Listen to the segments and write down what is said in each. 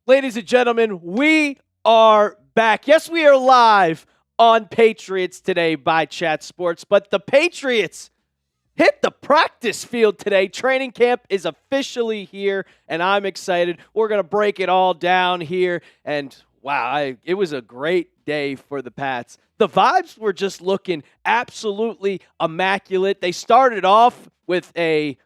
Ladies and gentlemen, we are back. Yes, we are live on Patriots Today by Chat Sports, but the Patriots hit the practice field today. Training camp is officially here, and I'm excited. We're going to break it all down here, and wow, it was a great day for the Pats. The vibes were just looking absolutely immaculate. They started off with a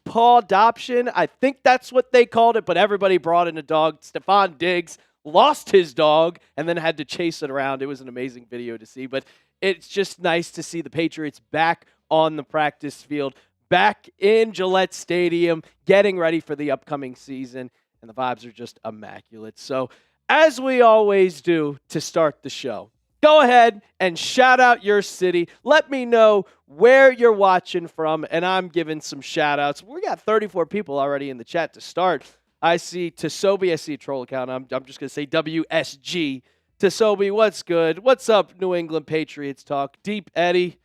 paw adoption. I think that's what they called it, but everybody brought in a dog. Stefon Diggs lost his dog and then had to chase it around. It was an amazing video to see, but it's just nice to see the Patriots back on the practice field, back in Gillette Stadium, getting ready for the upcoming season, and the vibes are just immaculate. So, as we always do to start the show, go ahead and shout out your city. Let me know where you're watching from, and I'm giving some shout outs. We got 34 people already in the chat to start. I see Tasobi. I see a troll account. I'm just going to say WSG. Tasobi, what's good? What's up, New England Patriots Talk? Deep Eddie.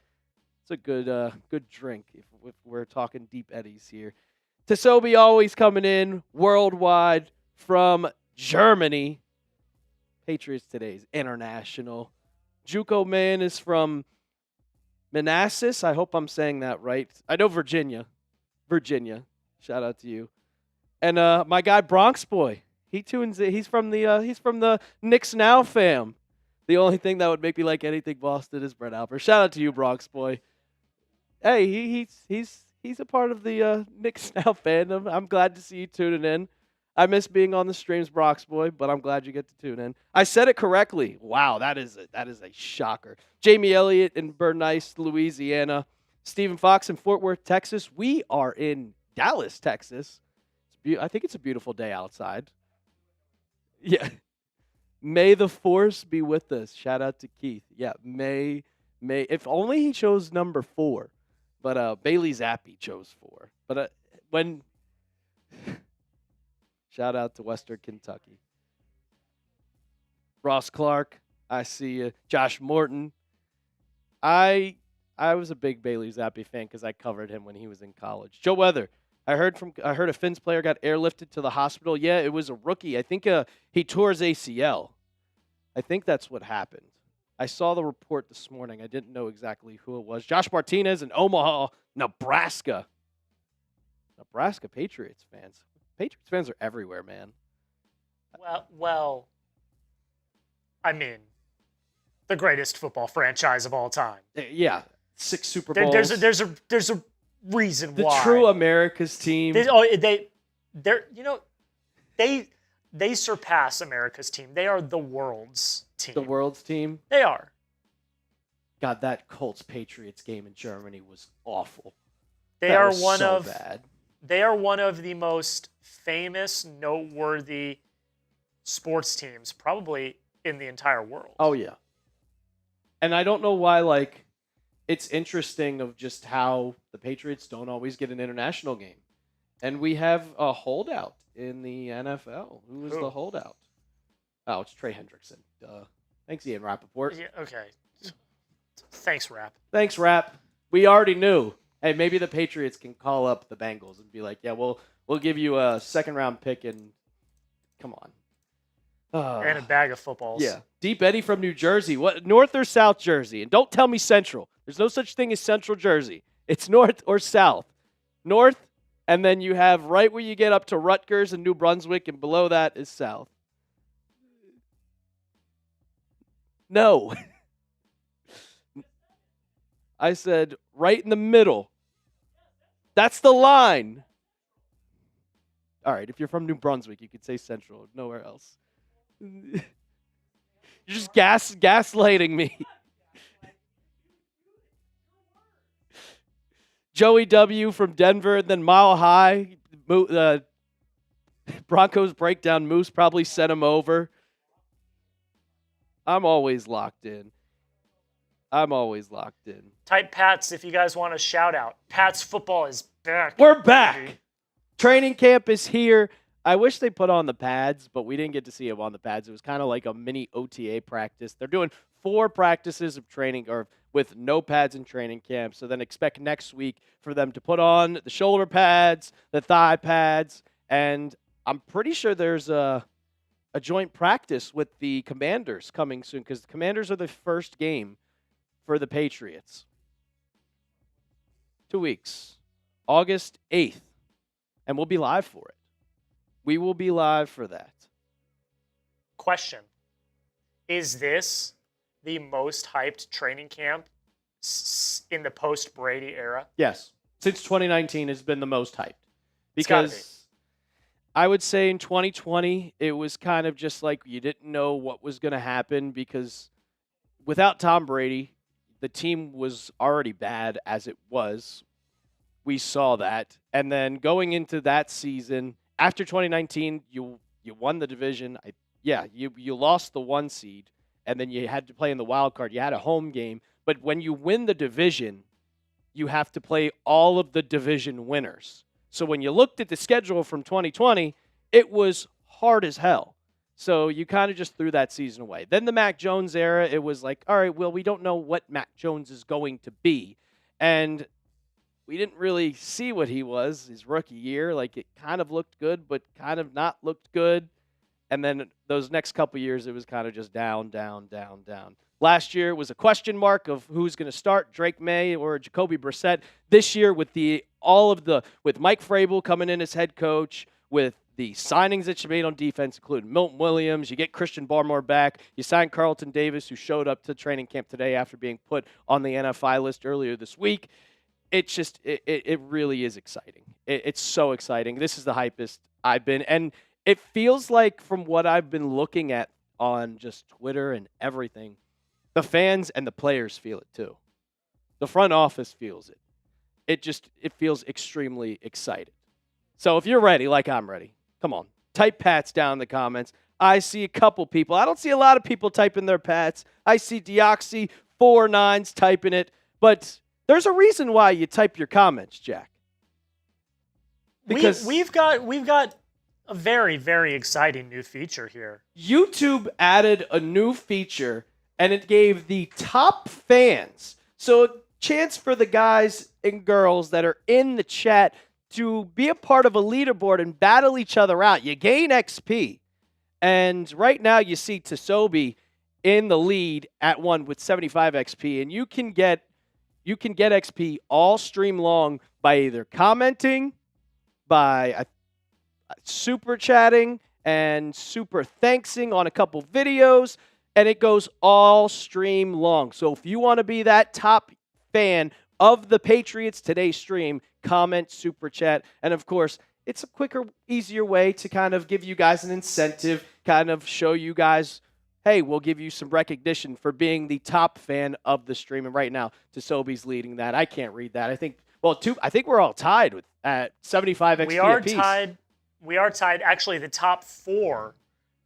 It's a good drink if we're talking Deep Eddies here. Tasobi always coming in worldwide from Germany. Patriots Today's international. Juco Man is from Manassas. I hope I'm saying that right. I know Virginia. Shout out to you. And my guy Bronx Boy. He tunes in. He's from the Knicks Now fam. The only thing that would make me like anything Boston is Brett Alper. Shout out to you, Bronx Boy. Hey, he's a part of the Knicks Now fandom. I'm glad to see you tuning in. I miss being on the streams, Brox Boy, but I'm glad you get to tune in. I said it correctly. Wow, that is a shocker. Jamie Elliott in Bernice, Louisiana. Stephen Fox in Fort Worth, Texas. We are in Dallas, Texas. I think it's a beautiful day outside. Yeah. May the force be with us. Shout out to Keith. Yeah, May. If only he chose number 4. But Bailey Zappi chose 4. But when... Shout out to Western Kentucky. Ross Clark, I see you. Josh Morton. I was a big Bailey Zappi fan because I covered him when he was in college. Joe Weather. I heard a Finns player got airlifted to the hospital. Yeah, it was a rookie. I think he tore his ACL. I think that's what happened. I saw the report this morning. I didn't know exactly who it was. Josh Martinez in Omaha, Nebraska. Nebraska Patriots fans. Patriots fans are everywhere, man. Well, I mean, the greatest football franchise of all time. Yeah, 6 Super Bowls. There's a reason why. The true America's team. They surpass America's team. They are the world's team. The world's team. They are. God, that Colts Patriots game in Germany was awful. They are one of the most famous, noteworthy sports teams probably in the entire world. Oh, yeah. And I don't know why, it's interesting of just how the Patriots don't always get an international game. And we have a holdout in the NFL. Who was the holdout? Oh, it's Trey Hendrickson. Thanks, Ian Rappaport. Yeah, okay. Thanks, Rapp. Thanks, Rapp. We already knew. Hey, maybe the Patriots can call up the Bengals and be like, yeah, we'll give you a second-round pick and come on. And a bag of footballs. Yeah. Deep Eddie from New Jersey. What, North or South Jersey? And don't tell me Central. There's no such thing as Central Jersey. It's North or South. North, and then you have right where you get up to Rutgers and New Brunswick, and below that is South. No. I said right in the middle. That's the line. All right, if you're from New Brunswick, you could say Central, nowhere else. You're just gaslighting me. Joey W. from Denver, then Mile High. Broncos breakdown. Moose probably sent him over. I'm always locked in. Type Pats if you guys want a shout out. Pats football is back. We're back. Training camp is here. I wish they put on the pads, but we didn't get to see them on the pads. It was kind of like a mini OTA practice. They're doing 4 practices of training or with no pads in training camp. So then expect next week for them to put on the shoulder pads, the thigh pads, and I'm pretty sure there's a joint practice with the Commanders coming soon because the Commanders are the first game for the Patriots. 2 weeks, August 8th, and we'll be live for it. We will be live for that. Question. Is this the most hyped training camp in the post-Brady era? Yes. Since 2019 has been the most hyped. Because I would say in 2020, it was kind of just like you didn't know what was going to happen because without Tom Brady, the team was already bad as it was. We saw that. And then going into that season, after 2019, you won the division. You lost the 1 seed, and then you had to play in the wild card. You had a home game. But when you win the division, you have to play all of the division winners. So when you looked at the schedule from 2020, it was hard as hell. So you kind of just threw that season away. Then the Mac Jones era, it was like, all right, well, we don't know what Mac Jones is going to be. And we didn't really see what he was his rookie year. Like, it kind of looked good, but kind of not looked good. And then those next couple years, it was kind of just down, down, down, down. Last year was a question mark of who's going to start, Drake Maye or Jacoby Brissett. This year, with with Mike Vrabel coming in as head coach, with the signings that you made on defense, including Milton Williams, you get Christian Barmore back, you signed Carlton Davis, who showed up to training camp today after being put on the NFI list earlier this week. It's just, it really is exciting. It's so exciting. This is the hypest I've been. And it feels like, from what I've been looking at on just Twitter and everything, the fans and the players feel it too. The front office feels it. It feels extremely excited. So if you're ready, like I'm ready, come on. Type Pats down in the comments. I see a couple people. I don't see a lot of people typing their Pats. I see Deoxy 49s typing it. But there's a reason why you type your comments, Jack. Because we've got a very, very exciting new feature here. YouTube added a new feature, and it gave the top fans, so a chance for the guys and girls that are in the chat to be a part of a leaderboard and battle each other out. You gain XP. And right now you see Tsobi in the lead at 1 with 75 XP, and you can get XP all stream long by either commenting, by super chatting, and super thanksing on a couple videos, and it goes all stream long. So if you want to be that top fan of the Patriots Today stream, comment, super chat, and of course, it's a quicker, easier way to kind of give you guys an incentive, kind of show you guys, hey, we'll give you some recognition for being the top fan of the stream. And right now, Tsobi's leading that. I can't read that. I think we're all tied at 75 XP apiece. We are tied. Actually, the top 4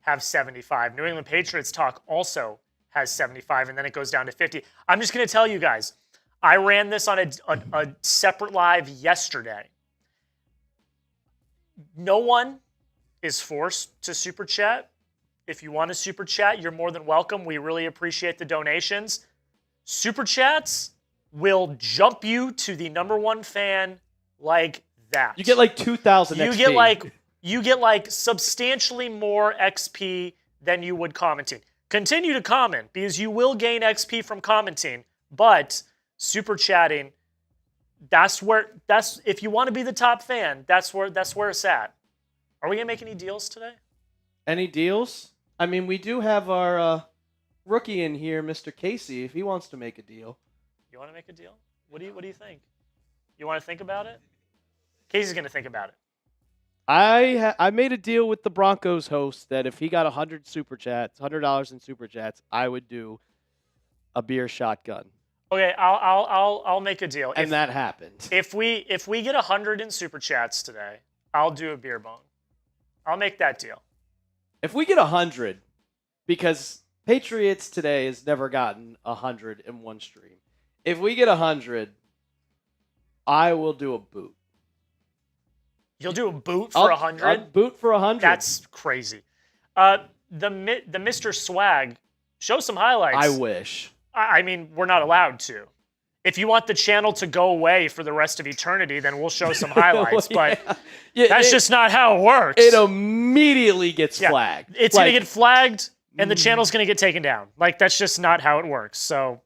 have 75. New England Patriots Talk also has 75, and then it goes down to 50. I'm just going to tell you guys, I ran this on a separate live yesterday. No one is forced to super chat. If you want to super chat, you're more than welcome. We really appreciate the donations. Super chats will jump you to the #1 fan like that. You get like 2,000 XP. You get like substantially more XP than you would commenting. Continue to comment because you will gain XP from commenting, but super chatting, if you want to be the top fan, that's where it's at. Are we gonna make any deals today? Any deals? I mean, we do have our rookie in here, Mr. Casey, if he wants to make a deal. You want to make a deal? What do you think? You want to think about it? Casey's gonna think about it. I made a deal with the Broncos host that if he got $100 in super chats, I would do a beer shotgun. Okay, I'll make a deal. And that happened. If we get 100 in super chats today, I'll do a beer bong. I'll make that deal. If we get 100, because Patriots Today has never gotten 100 in one stream. If we get 100, I will do a boot. You'll do a boot for 100? I'll boot for 100. That's crazy. The Mr. Swag, show some highlights. I wish. I mean, we're not allowed to. If you want the channel to go away for the rest of eternity, then we'll show some highlights. But that's just not how it works. It immediately gets flagged. It's going to get flagged, and the channel's going to get taken down. Like, that's just not how it works. So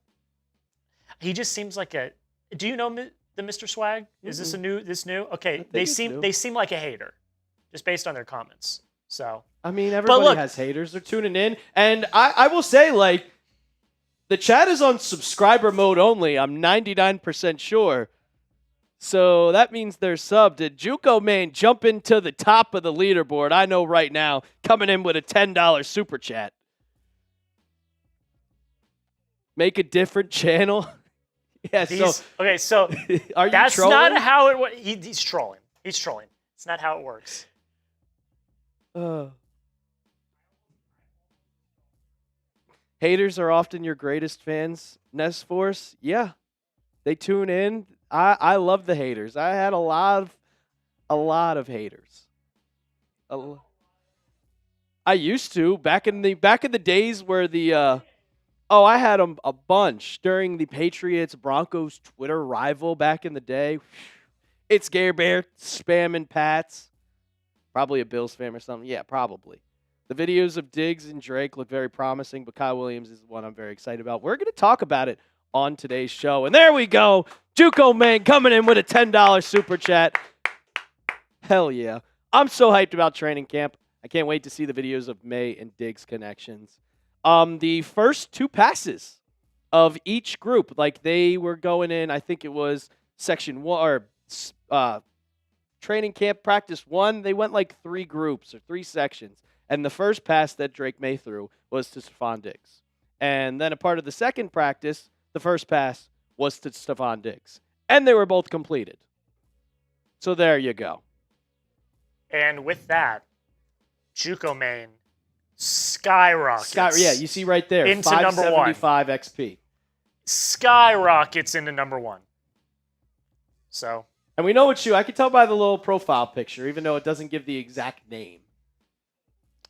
he just seems like a... Do you know the Mr. Swag? Is this new? Okay, they seem like a hater, just based on their comments. So I mean, everybody has haters. They're tuning in. And I will say, like, the chat is on subscriber mode only. I'm 99% sure. So that means they're subbed. Did Juco Man jump into the top of the leaderboard? I know right now, coming in with a $10 super chat. Make a different channel. Yeah, okay, so are you that's trolling? not how it works. He's trolling. He's trolling. It's not how it works. Haters are often your greatest fans, Nest Force. Yeah, they tune in. I love the haters. I had a lot of haters. I used to back in the days where the I had them a bunch during the Patriots Broncos Twitter rival back in the day. It's Gare Bear spamming Pats. Probably a Bills fan or something. Yeah, probably. The videos of Diggs and Drake look very promising, but Kyle Williams is the one I'm very excited about. We're going to talk about it on today's show. And there we go. Juco Man coming in with a $10 super chat. Hell yeah. I'm so hyped about training camp. I can't wait to see the videos of Maye and Diggs connections. The first two passes of each group, like they were going in, I think it was section 1 or training camp practice 1. They went like 3 groups or 3 sections. And the first pass that Drake Maye threw was to Stefon Diggs. And then a part of the second practice, the first pass was to Stefon Diggs. And they were both completed. So there you go. And with that, Juco Man skyrockets. Yeah, you see right there. Into number 1. 575 XP. Skyrockets into number 1. So. And we know it's you. I can tell by the little profile picture, even though it doesn't give the exact name.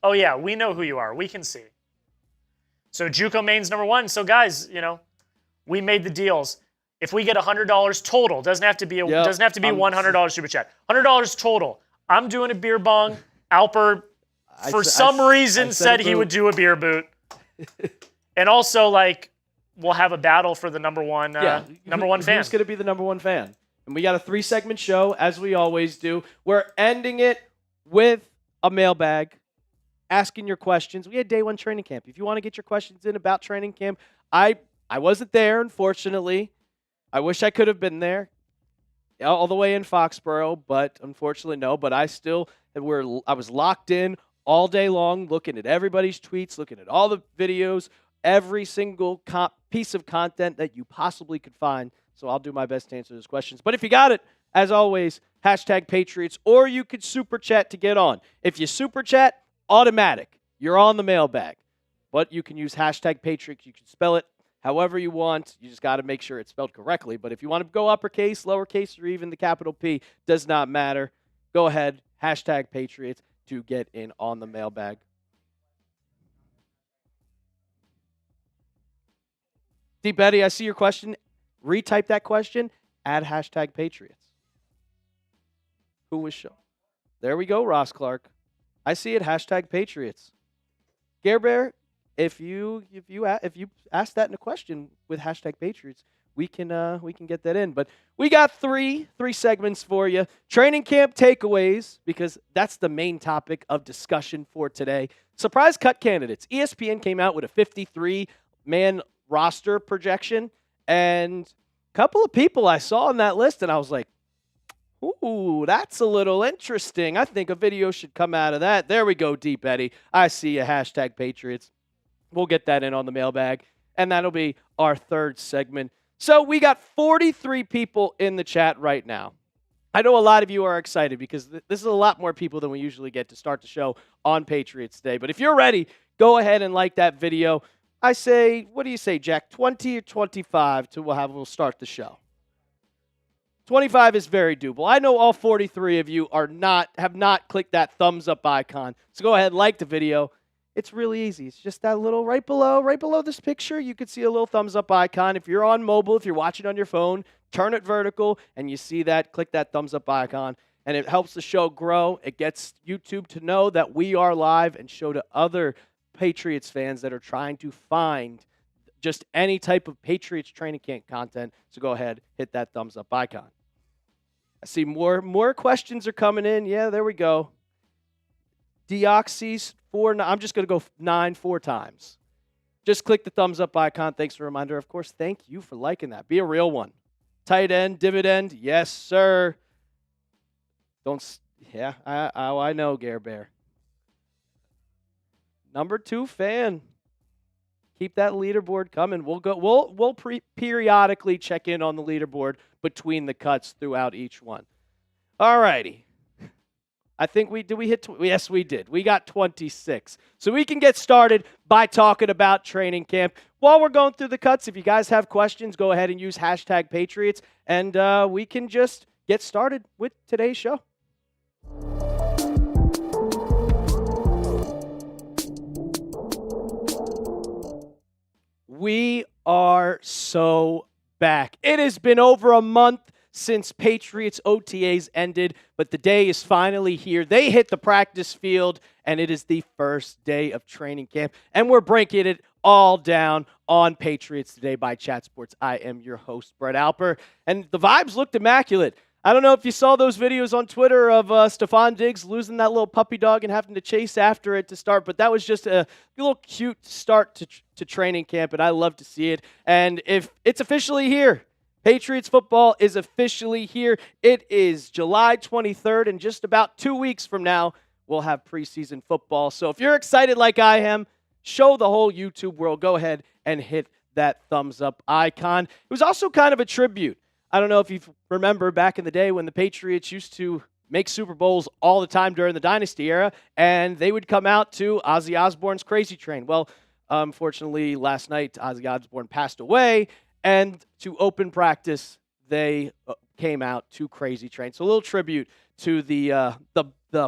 Oh, yeah, we know who you are. We can see. So Juco Main's number 1. So, guys, we made the deals. If we get $100 total, doesn't have to be $100 super chat. $100 total. I'm doing a beer bong. Alper, for some reason, said he would do a beer boot. And also, we'll have a battle for the number one fan. Who's going to be the number 1 fan? And we got a 3-segment show, as we always do. We're ending it with a mailbag. Asking your questions. We had day 1 training camp. If you want to get your questions in about training camp, I wasn't there, unfortunately. I wish I could have been there, all the way in Foxborough, but unfortunately no. But I was locked in all day long, looking at everybody's tweets, looking at all the videos, every single piece of content that you possibly could find. So I'll do my best to answer those questions. But if you got it, as always, #Patriots, or you could super chat to get on. If you super chat, automatic. You're on the mailbag. But you can use #Patriots. You can spell it however you want. You just got to make sure it's spelled correctly. But if you want to go uppercase, lowercase, or even the capital P, does not matter. Go ahead, #Patriots to get in on the mailbag. D. Betty, I see your question. Retype that question. Add #Patriots. Who was shown? There we go, Ross Clark. I see it. #Patriots. Gare Bear, if you ask that in a question with #Patriots, we can get that in. But we got three segments for you. Training camp takeaways, because that's the main topic of discussion for today. Surprise cut candidates. ESPN came out with a 53-man roster projection, and a couple of people I saw on that list, and I was like, ooh, that's a little interesting. I think a video should come out of that. There we go, Deep Eddie. I see you, #Patriots. We'll get that in on the mailbag, and that'll be our 3rd segment. So we got 43 people in the chat right now. I know a lot of you are excited because this is a lot more people than we usually get to start the show on Patriots Day. But if you're ready, go ahead and like that video. I say, what do you say, Jack? 20 or 25 we'll start the show. 25 is very doable. I know all 43 of you have not clicked that thumbs up icon. So go ahead, like the video. It's really easy. It's just that little right below this picture, you could see a little thumbs up icon. If you're on mobile, if you're watching on your phone, turn it vertical and you see that, click that thumbs up icon, and it helps the show grow. It gets YouTube to know that we are live and show to other Patriots fans that are trying to find just any type of Patriots training camp content. So go ahead, hit that thumbs up icon. I see more questions are coming in. Yeah, there we go. Deoxys 4. I'm just going to go 9 4 times. Just click the thumbs up icon. Thanks for the reminder. Of course, thank you for liking that. Be a real one. Tight end, dividend. Yes, sir. I know, Gare Bear. Number 2 fan. Keep that leaderboard coming. We'll periodically check in on the leaderboard between the cuts throughout each one. All righty. I think we hit. Yes, we did. We got 26. So we can get started by talking about training camp. While we're going through the cuts, if you guys have questions, go ahead and use hashtag Patriots, and we can just get started with today's show. We are so back. It has been over a month since Patriots OTAs ended, but the day is finally here. They hit the practice field, and it is the first day of training camp, and we're breaking it all down on Patriots Today by Chat Sports. I am your host, Brett Alper, and the vibes looked immaculate. I don't know if you saw those videos on Twitter of Stefon Diggs losing that little puppy dog and having to chase after it to start, but that was just a little cute start to training camp, and I love to see it. And if it's officially here, Patriots football is officially here. It is July 23rd, and just about 2 weeks from now, we'll have preseason football. So if you're excited like I am, show the whole YouTube world. Go ahead and hit that thumbs up icon. It was also kind of a tribute. I don't know if you remember back in the day when the Patriots used to make Super Bowls all the time during the Dynasty era, and they would come out to Ozzy Osbourne's Crazy Train. Well, unfortunately, last night, Ozzy Osbourne passed away, and to open practice, they came out to Crazy Train. So a little tribute to the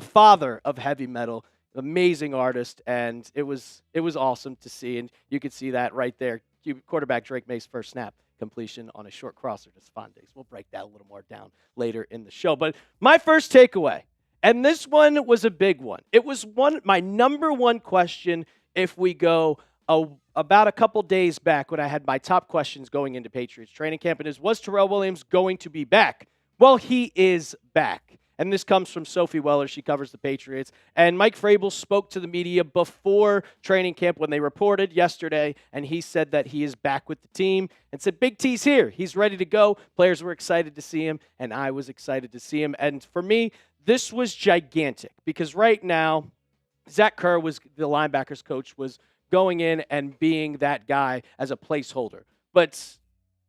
father of heavy metal, amazing artist, and it was awesome to see, and you could see that right there. Quarterback Drake Maye's first snap completion on a short crosser to Stefon Diggs. We'll break that a little more down later in the show. But my first takeaway, and this one was a big one. It was my number one question if we go about a couple days back when I had my top questions going into Patriots training camp, and was Terrell Williams going to be back? Well, he is back. And this comes from Sophie Weller. She covers the Patriots. And Mike Vrabel spoke to the media before training camp when they reported yesterday, and he said that he is back with the team and said, Big T's here. He's ready to go. Players were excited to see him, and I was excited to see him. And for me, this was gigantic because right now, Zach Kerr, was the linebackers coach, was going in and being that guy as a placeholder. But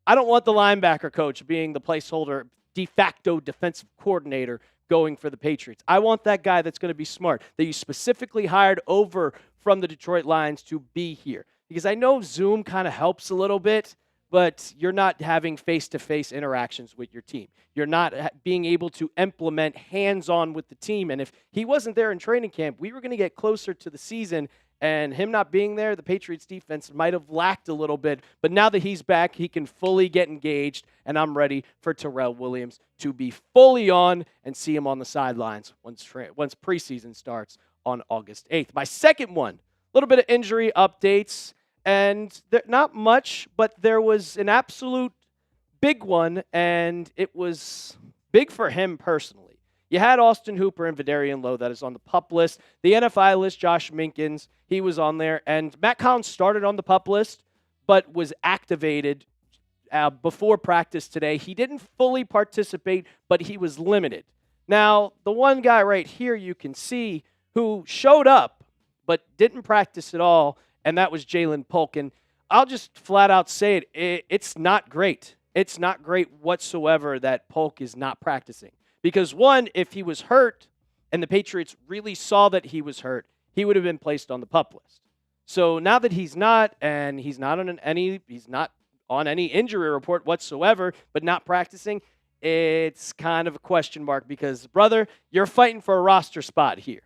I don't want the linebacker coach being the placeholder, de facto defensive coordinator going for the Patriots. I want that guy that's going to be smart, that you specifically hired over from the Detroit Lions to be here. Because I know Zoom kind of helps a little bit, but you're not having face-to-face interactions with your team. You're not being able to implement hands-on with the team. And if he wasn't there in training camp, we were going to get closer to the season. And him not being there, the Patriots defense might have lacked a little bit. But now that he's back, he can fully get engaged. And I'm ready for Terrell Williams to be fully on and see him on the sidelines once preseason starts on August 8th. My second one, a little bit of injury updates. And not much, but there was an absolute big one. And it was big for him personally. You had Austin Hooper and Vidarian Lowe that is on the PUP list. The NFI list, Josh Minkins, he was on there. And Matt Collins started on the PUP list, but was activated before practice today. He didn't fully participate, but he was limited. Now, the one guy right here you can see who showed up, but didn't practice at all, and that was Jalen Polk. And I'll just flat out say it's not great. It's not great whatsoever that Polk is not practicing. Because, one, if he was hurt and the Patriots really saw that he was hurt, he would have been placed on the PUP list. So now that he's not, and he's not on any injury report whatsoever, but not practicing, it's kind of a question mark because, brother, you're fighting for a roster spot here.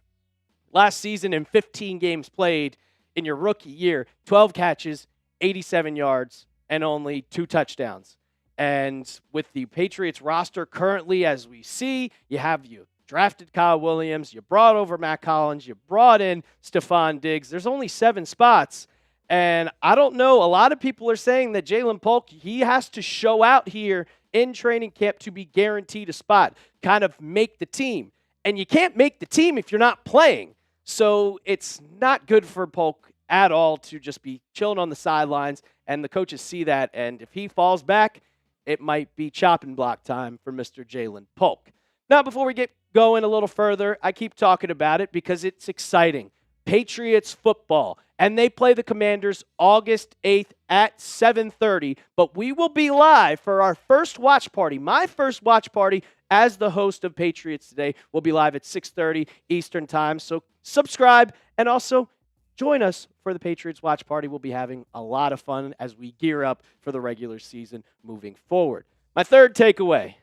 Last season in 15 games played in your rookie year, 12 catches, 87 yards, and only 2 touchdowns. And with the Patriots roster currently, as we see, you drafted Kyle Williams, you brought over Matt Collins, you brought in Stefon Diggs. There's only 7 spots. And I don't know, a lot of people are saying that Jalen Polk, he has to show out here in training camp to be guaranteed a spot, kind of make the team. And you can't make the team if you're not playing. So it's not good for Polk at all to just be chilling on the sidelines, and the coaches see that. And if he falls back, it might be chopping block time for Mr. Jalen Polk. Now, before we get going a little further, I keep talking about it because it's exciting. Patriots football, and they play the Commanders August 8th at 7:30, but we will be live for our first watch party. My first watch party as the host of Patriots Today will be live at 6:30 Eastern Time, so subscribe and also join us for the Patriots watch party. We'll be having a lot of fun as we gear up for the regular season moving forward. My third takeaway,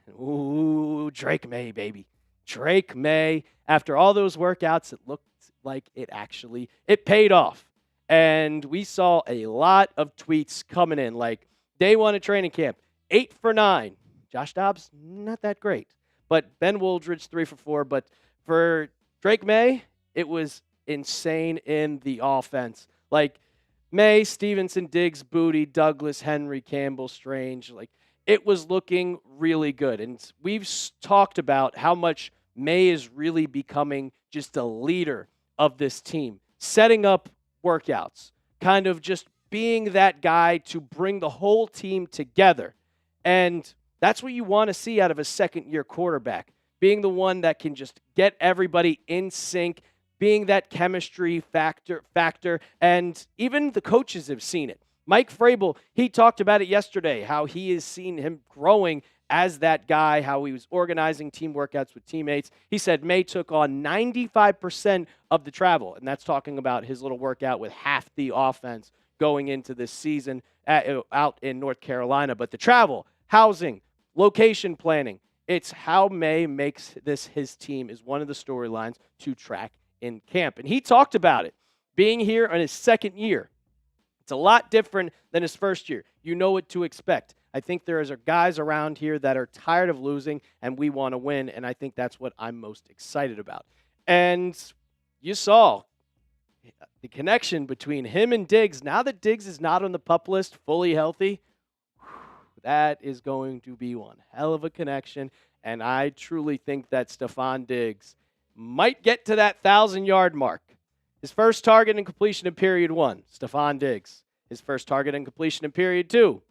Drake Maye, baby. Drake Maye, after all those workouts, it looked like it paid off. And we saw a lot of tweets coming in, like day 1 of training camp, 8 for 9. Josh Dobbs, not that great. But Ben Wooldridge, 3 for 4. But for Drake Maye, it was insane in the offense. Like Maye, Stevenson, Diggs, Booty, Douglas, Henry, Campbell, Strange. Like it was looking really good. And we've talked about how much Maye is really becoming just a leader of this team, setting up workouts, kind of just being that guy to bring the whole team together. And that's what you want to see out of a second-year quarterback, being the one that can just get everybody in sync, being that chemistry factor, and even the coaches have seen it. Mike Vrabel, he talked about it yesterday, how he has seen him growing as that guy, how he was organizing team workouts with teammates. He said Maye took on 95% of the travel, and that's talking about his little workout with half the offense going into this season out in North Carolina. But the travel, housing, location planning, it's how Maye makes this his team is one of the storylines to track in camp. And he talked about it, being here in his second year. It's a lot different than his first year. You know what to expect. I think there are guys around here that are tired of losing, and we want to win, and I think that's what I'm most excited about. And you saw the connection between him and Diggs. Now that Diggs is not on the PUP list, fully healthy, that is going to be one hell of a connection, and I truly think that Stefon Diggs might get to that 1,000-yard mark. His first target and completion in period 1, Stefon Diggs. His first target and completion in period 2,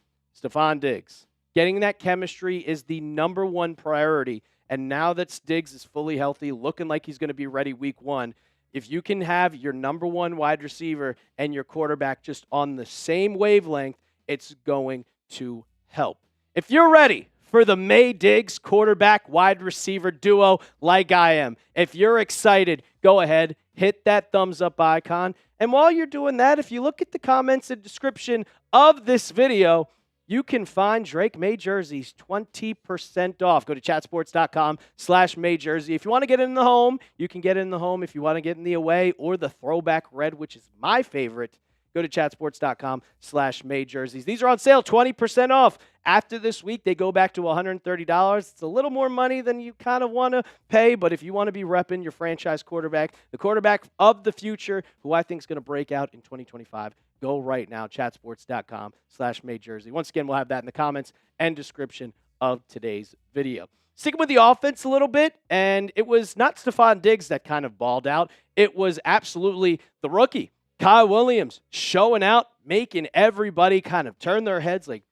Stefon Diggs. Getting that chemistry is the number one priority, and now that Diggs is fully healthy, looking like he's going to be ready week 1, if you can have your number one wide receiver and your quarterback just on the same wavelength, it's going to help. If you're ready for the Maye Diggs quarterback wide receiver duo like I am, if you're excited, go ahead, hit that thumbs up icon. And while you're doing that, if you look at the comments and description of this video, you can find Drake Maye jerseys 20% off. Go to chatsports.com/Maye jersey. If you want to get in the home, you can get in the home. If you want to get in the away or the throwback red, which is my favorite, go to chatsports.com/Maye jerseys. These are on sale, 20% off. After this week, they go back to $130. It's a little more money than you kind of want to pay, but if you want to be repping your franchise quarterback, the quarterback of the future, who I think is going to break out in 2025, go right now, chatsports.com/Maye jersey. Once again, we'll have that in the comments and description of today's video. Sticking with the offense a little bit, and it was not Stefon Diggs that kind of balled out. It was absolutely the rookie, Kyle Williams, showing out, making everybody kind of turn their heads like,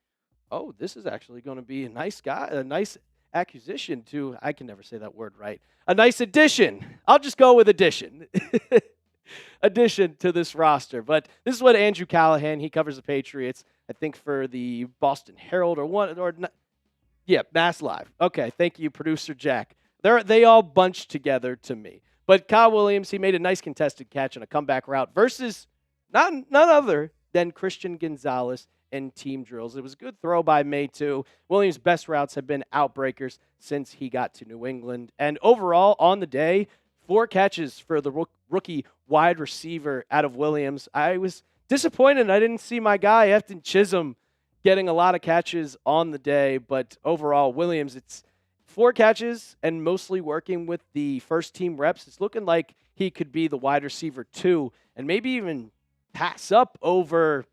oh, this is actually going to be a nice guy, a nice acquisition to, I can never say that word right, a nice addition. I'll just go with addition. Addition to this roster. But this is what Andrew Callahan, he covers the Patriots, I think for the Boston Herald Mass Live. Okay, thank you, producer Jack. They all bunched together to me. But Kyle Williams, he made a nice contested catch on a comeback route versus none other than Christian Gonzalez in team drills. It was a good throw by Maye, too. Williams' best routes have been outbreakers since he got to New England. And overall, on the day, 4 catches for the rookie wide receiver out of Williams. I was disappointed I didn't see my guy, Efton Chisholm, getting a lot of catches on the day. But overall, Williams, it's 4 catches and mostly working with the first-team reps. It's looking like he could be the wide receiver 2 and maybe even pass up over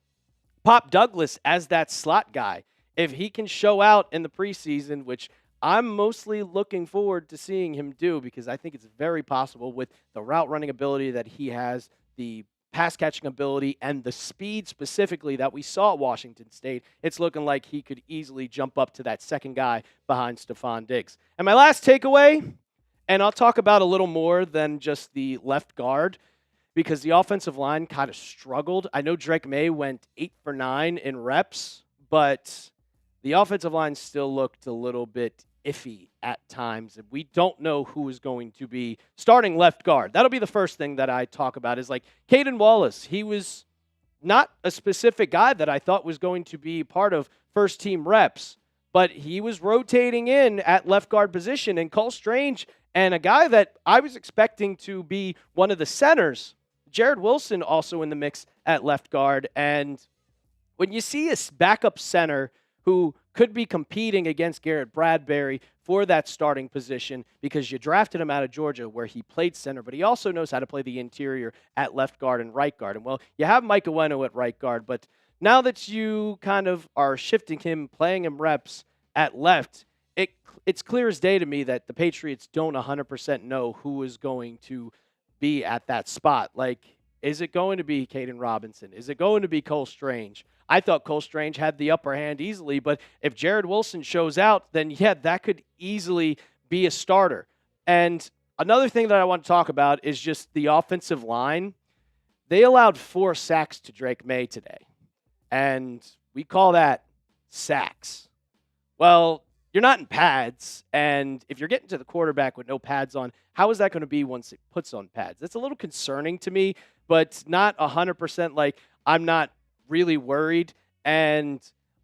Pop Douglas as that slot guy. If he can show out in the preseason, which I'm mostly looking forward to seeing him do because I think it's very possible with the route running ability that he has, the pass catching ability, and the speed specifically that we saw at Washington State, it's looking like he could easily jump up to that second guy behind Stefon Diggs. And my last takeaway, and I'll talk about a little more than just the left guard, because the offensive line kind of struggled. I know Drake Maye went 8 for 9 in reps, but the offensive line still looked a little bit iffy at times. And we don't know who is going to be starting left guard. That'll be the first thing that I talk about is like Caden Wallace. He was not a specific guy that I thought was going to be part of first team reps, but he was rotating in at left guard position. And Cole Strange, and a guy that I was expecting to be one of the centers, Jared Wilson, also in the mix at left guard. And when you see a backup center who could be competing against Garrett Bradbury for that starting position because you drafted him out of Georgia where he played center, but he also knows how to play the interior at left guard and right guard. And, well, you have Mike Oweno at right guard, but now that you kind of are shifting him, playing him reps at left, it's clear as day to me that the Patriots don't 100% know who is going to be at that spot. Like, is it going to be Caden Robinson? Is it going to be Cole Strange? I thought Cole Strange had the upper hand easily, but if Jared Wilson shows out, then yeah, that could easily be a starter. And another thing that I want to talk about is just the offensive line. They allowed 4 sacks to Drake Maye today, and we call that sacks. Well, you're not in pads, and if you're getting to the quarterback with no pads on, how is that going to be once it puts on pads? That's a little concerning to me, but not 100% like I'm not really worried. And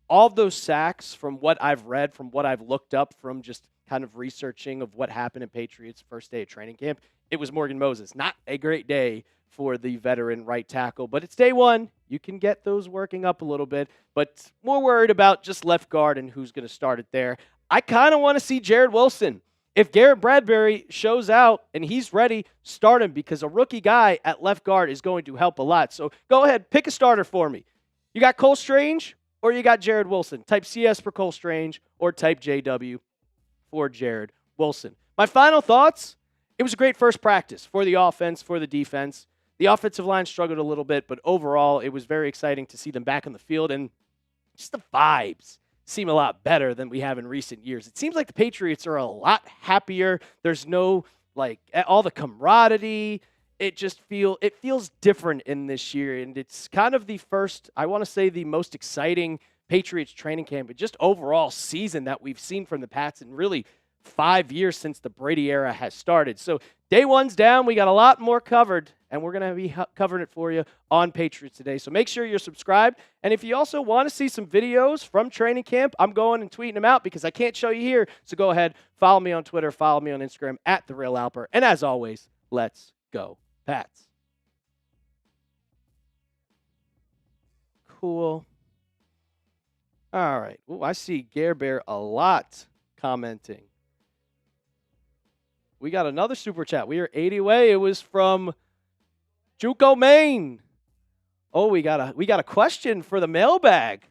all of those sacks, from what I've read, from what I've looked up, from just kind of researching of what happened in Patriots' first day of training camp, it was Morgan Moses. Not a great day for the veteran right tackle, but it's day 1. You can get those working up a little bit, but more worried about just left guard and who's going to start it there. I kind of want to see Jared Wilson. If Garrett Bradbury shows out and he's ready, start him because a rookie guy at left guard is going to help a lot. So go ahead, pick a starter for me. You got Cole Strange or you got Jared Wilson? Type CS for Cole Strange or type JW for Jared Wilson. My final thoughts, it was a great first practice for the offense, for the defense. The offensive line struggled a little bit, but overall it was very exciting to see them back on the field, and just the vibes seem a lot better than we have in recent years. It seems like the Patriots are a lot happier. There's no, like, all the camaraderie. It feels different in this year, and it's kind of the first, I want to say, the most exciting Patriots training camp, but just overall season that we've seen from the Pats in really 5 years since the Brady era has started. So day 1's down. We got a lot more covered, and we're going to be covering it for you on Patriots Today. So make sure you're subscribed. And if you also want to see some videos from training camp, I'm going and tweeting them out because I can't show you here. So go ahead, follow me on Twitter, follow me on Instagram at The Real Alper. And as always, let's go Pats. Cool. All right. Ooh, I see Gare Bear a lot commenting. We got another super chat. We are 80 away. It was from Juco Maine. Oh, we got a question for the mailbag.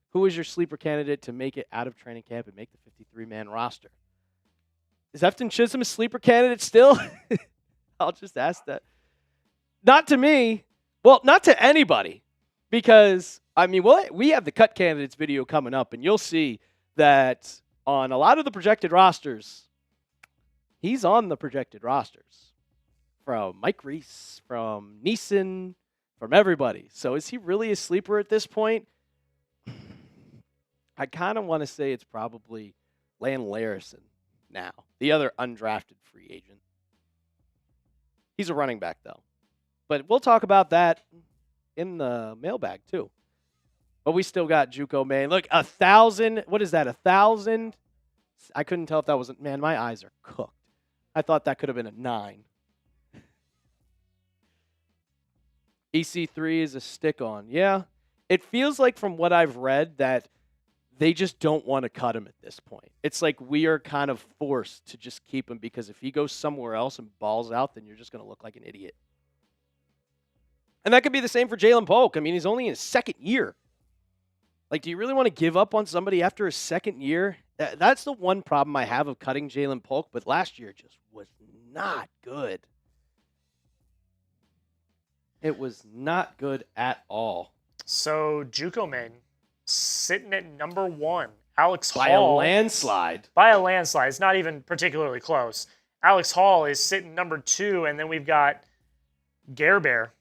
Who is your sleeper candidate to make it out of training camp and make the 53-man roster? Is Efton Chisholm a sleeper candidate still? I'll just ask that. Not to me. Well, not to anybody. Because, I mean, we have the cut candidates video coming up, and you'll see that on a lot of the projected rosters, he's on the projected rosters. From Mike Reese, from Neeson, from everybody. So is he really a sleeper at this point? I kind of want to say it's probably Lan Larison now, the other undrafted free agent. He's a running back, though. But we'll talk about that in the mailbag, too. But we still got Juco Maine. Look, 1,000. What is that, 1,000? I couldn't tell if that was, man, my eyes are cooked. I thought that could have been a 9. EC3 is a stick-on. Yeah. It feels like from what I've read that they just don't want to cut him at this point. It's like we are kind of forced to just keep him because if he goes somewhere else and balls out, then you're just going to look like an idiot. And that could be the same for Jalen Polk. I mean, he's only in his second year. Like, do you really want to give up on somebody after his second year? That's the one problem I have of cutting Jalen Polk, but last year just was not good. It was not good at all. So, JUCO main sitting at number 1. Alex Hall. By a landslide. By a landslide. It's not even particularly close. Alex Hall is sitting number 2, and then we've got Gare Bear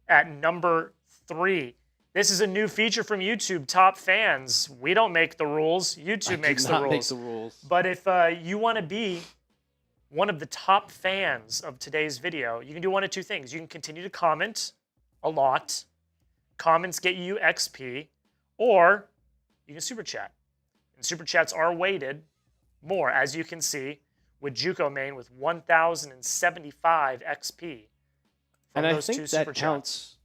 at number 3. This is a new feature from YouTube, Top Fans. We don't make the rules. YouTube makes the rules. Make the rules. But if you want to be one of the top fans of today's video, you can do one of two things. You can continue to comment a lot. Comments get you XP. Or you can super chat. And super chats are weighted more, as you can see, with JUCO main with 1,075 XP. And I think that counts.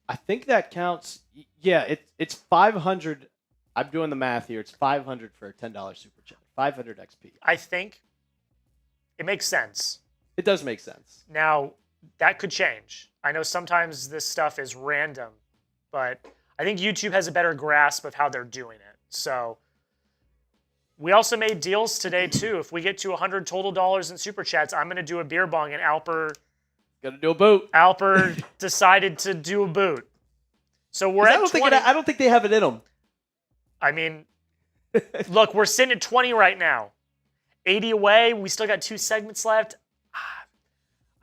I think that counts. Yeah, it's 500. I'm doing the math here. It's 500 for a $10 super chat. 500 XP. I think it makes sense. It does make sense. Now, that could change. I know sometimes this stuff is random, but I think YouTube has a better grasp of how they're doing it. So we also made deals today, too. If we get to 100 total dollars in super chats, I'm going to do a beer bong, and Alper... Gonna do a boot. Alper decided to do a boot. So we're at 20. I don't think they have it in them. I mean, look, we're sitting at 20 right now. 80 away. We still got 2 segments left.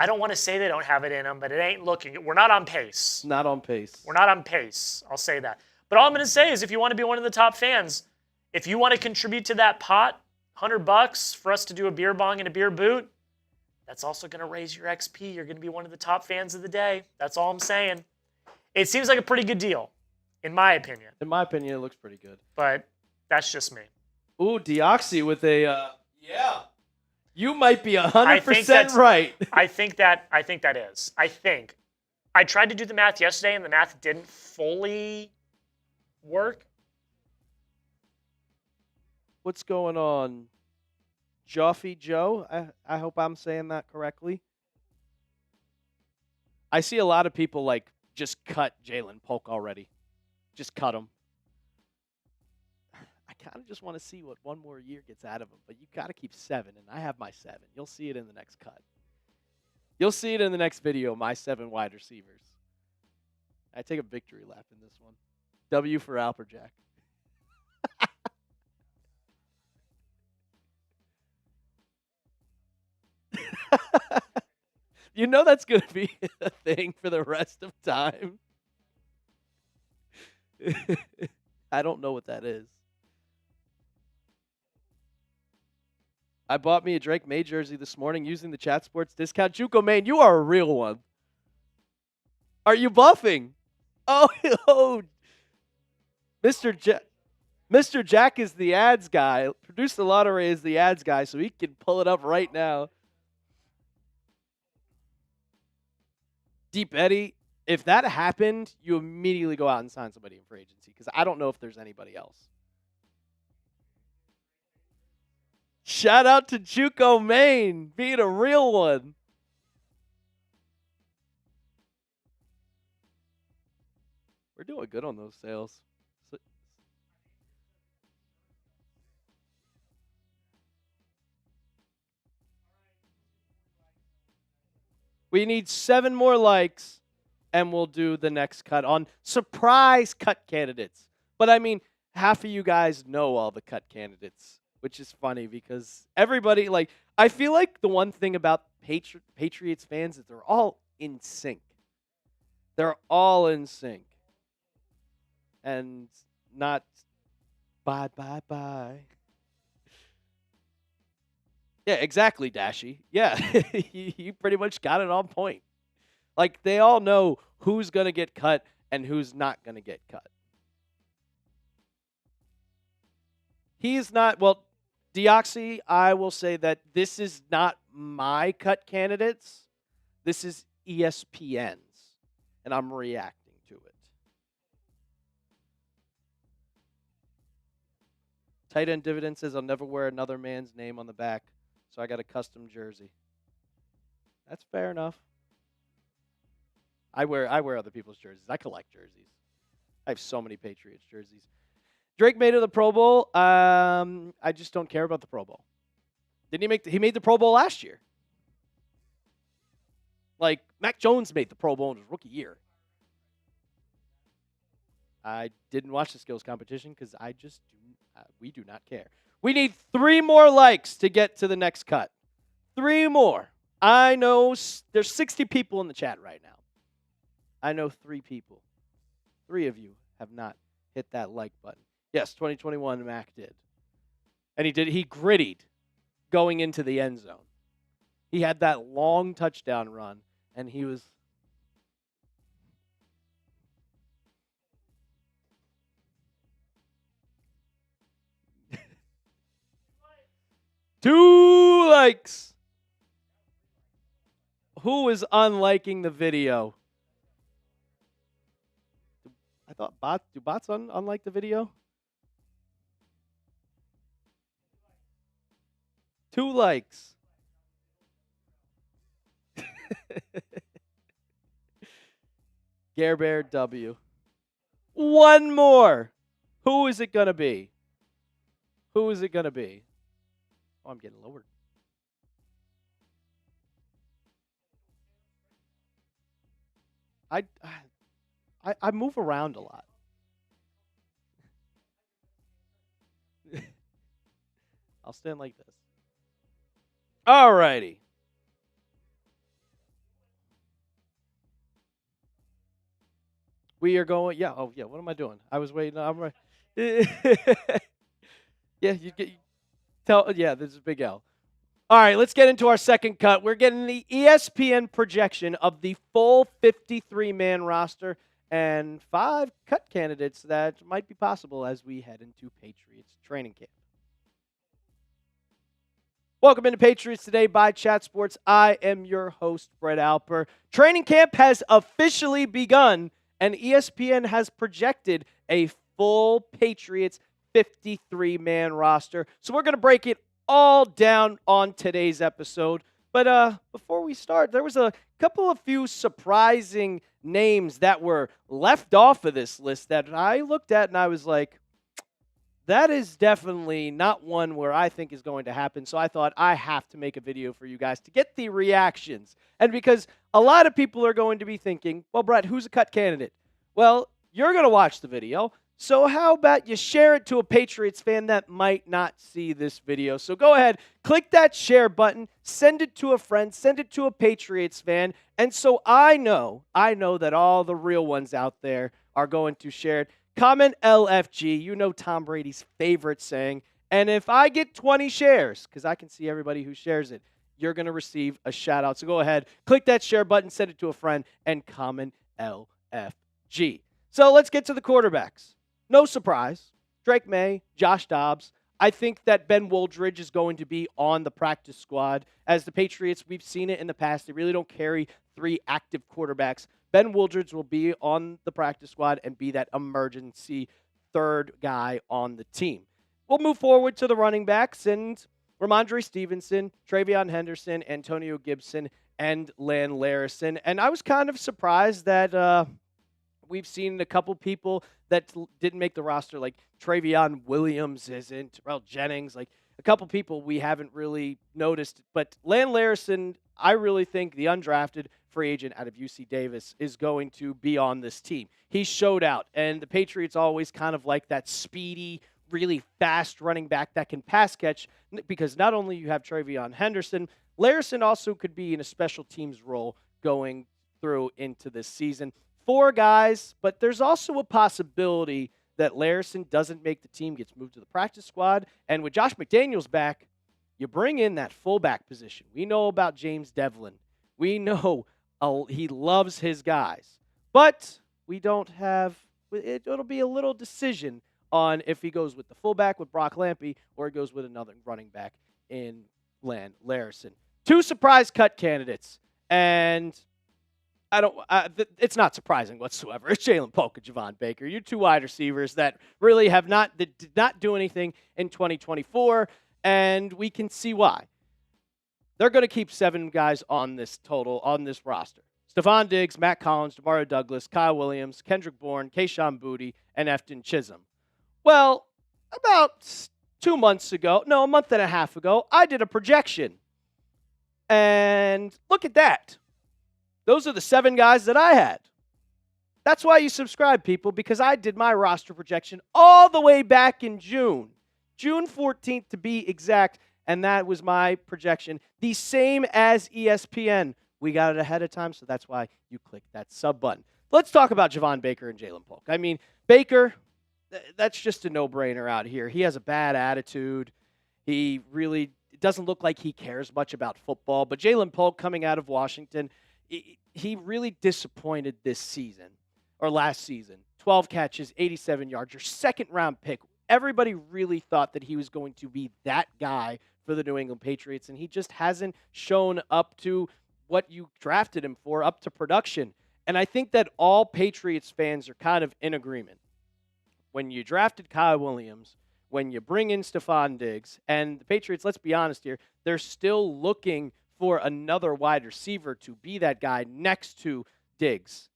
I don't want to say they don't have it in them, but it ain't looking. We're not on pace. Not on pace. We're not on pace. I'll say that. But all I'm going to say is if you want to be one of the top fans, if you want to contribute to that pot, $100 for us to do a beer bong and a beer boot, that's also going to raise your XP. You're going to be one of the top fans of the day. That's all I'm saying. It seems like a pretty good deal, in my opinion. In my opinion, it looks pretty good. But that's just me. Ooh, Deoxy with a, yeah. You might be 100% right. I think that is. I tried to do the math yesterday, and the math didn't fully work. What's going on? Joffy Joe, I hope I'm saying that correctly. I see a lot of people like just cut Jalen Polk already. Just cut him. I kind of just want to see what one more year gets out of him, but you got to keep 7, and I have my 7. You'll see it in the next cut. You'll see it in the next video, my 7 wide receivers. I take a victory lap in this one. W for Alperjack. You know that's going to be a thing for the rest of time. I don't know what that is. I bought me a Drake Maye jersey this morning using the Chat Sports discount. JUCO main, you are a real one. Are you buffing? Oh, Mr. Jack is the ads guy. Produce the Lottery is the ads guy, so he can pull it up right now. Deep Eddie, if that happened, you immediately go out and sign somebody in free agency because I don't know if there's anybody else. Shout out to JUCO main, being a real one. We're doing good on those sales. We need 7 more likes, and we'll do the next cut on surprise cut candidates. But, I mean, half of you guys know all the cut candidates, which is funny because everybody, like, I feel like the one thing about Patriots fans is they're all in sync. They're all in sync. And not bye, bye, bye. Yeah, exactly, Dashy. Yeah, you pretty much got it on point. Like, they all know who's going to get cut and who's not going to get cut. He's not, well, Deoxy, I will say that this is not my cut candidates. This is ESPN's. and I'm reacting to it. Tight end dividend says I'll never wear another man's name on the back, so I got a custom jersey. That's fair enough. I wear other people's jerseys. I collect jerseys. I have so many Patriots jerseys. Drake made it to the Pro Bowl. I just don't care about the Pro Bowl. Didn't he make? He made the Pro Bowl last year. Like Mac Jones made the Pro Bowl in his rookie year. I didn't watch the skills competition because we do not care. We need 3 more likes to get to the next cut. 3 more. I know there's 60 people in the chat right now. I know 3 people. 3 of you have not hit that like button. Yes, 2021 Mac did. And he grittied going into the end zone. He had that long touchdown run, and he was... Two likes. Who is unliking the video? I thought do bots unlike the video? 2 likes. Gare Bear W. 1 more. Who is it going to be? Who is it going to be? Oh, I'm getting lowered. I move around a lot. I'll stand like this. All righty. We are going. Yeah. Oh, yeah. What am I doing? I was waiting. I'm right. Yeah. You get. Tell. Yeah. This is Big L. All right. Let's get into our second cut. We're getting the ESPN projection of the full 53-man roster and 5 cut candidates that might be possible as we head into Patriots training camp. Welcome into Patriots Today by Chat Sports. I am your host, Brett Alper. Training camp has officially begun, and ESPN has projected a full Patriots 53-man roster. So we're going to break it all down on today's episode. But before we start, there was a few surprising names that were left off of this list that I looked at and I was like, that is definitely not one where I think is going to happen. So I thought I have to make a video for you guys to get the reactions. And because a lot of people are going to be thinking, well, Brett, who's a cut candidate? Well, you're going to watch the video. So how about you share it to a Patriots fan that might not see this video? So go ahead, click that share button, send it to a friend, send it to a Patriots fan. And so I know that all the real ones out there are going to share it. Comment LFG, you know Tom Brady's favorite saying. And if I get 20 shares, because I can see everybody who shares it, you're going to receive a shout out. So go ahead, click that share button, send it to a friend, and comment LFG. So let's get to the quarterbacks. No surprise, Drake Maye, Josh Dobbs. I think that Ben Woldridge is going to be on the practice squad. As the Patriots, we've seen it in the past. They really don't carry 3 active quarterbacks. Ben Woldridge will be on the practice squad and be that emergency 3rd guy on the team. We'll move forward to the running backs, and Ramondre Stevenson, Travion Henderson, Antonio Gibson, and Lan Larison. And I was kind of surprised that we've seen a couple people that didn't make the roster, like Travion Williams isn't, Terrell Jennings, like a couple people we haven't really noticed. But Lan Larison, I really think the undrafted free agent out of UC Davis is going to be on this team. He showed out, and the Patriots always kind of like that speedy, really fast running back that can pass catch, because not only you have Travion Henderson, Larison also could be in a special teams role going through into this season. 4 guys, but there's also a possibility that Larison doesn't make the team, gets moved to the practice squad. And with Josh McDaniels back, you bring in that fullback position. We know about James Devlin. We know he loves his guys. But we don't have it. It'll be a little decision on if he goes with the fullback with Brock Lampy or he goes with another running back in Lan Larison. 2 surprise cut candidates. And It's not surprising whatsoever. It's Jalen Polk and Javon Baker. You're two wide receivers that really that did not do anything in 2024, and we can see why. They're going to keep 7 guys on this roster. Stefon Diggs, Matt Collins, Demario Douglas, Kyle Williams, Kendrick Bourne, Kayshon Boutte, and Efton Chisholm. Well, about 2 months ago, no, a month and a half ago, I did a projection. And look at that. Those are the 7 guys that I had. That's why you subscribe, people, because I did my roster projection all the way back in June 14th to be exact, and that was my projection, the same as ESPN. We got it ahead of time, so that's why you click that sub button. Let's talk about Javon Baker and Jalen Polk. I mean, Baker, that's just a no-brainer out here. He has a bad attitude. He really doesn't look like he cares much about football. But Jalen Polk, coming out of Washington, he really disappointed this season, or last season. 12 catches, 87 yards, your second-round pick. Everybody really thought that he was going to be that guy for the New England Patriots, and he just hasn't shown up to what you drafted him for, up to production. And I think that all Patriots fans are kind of in agreement. When you drafted Kyle Williams, when you bring in Stefon Diggs, and the Patriots, let's be honest here, they're still looking for another wide receiver to be that guy next to Diggs.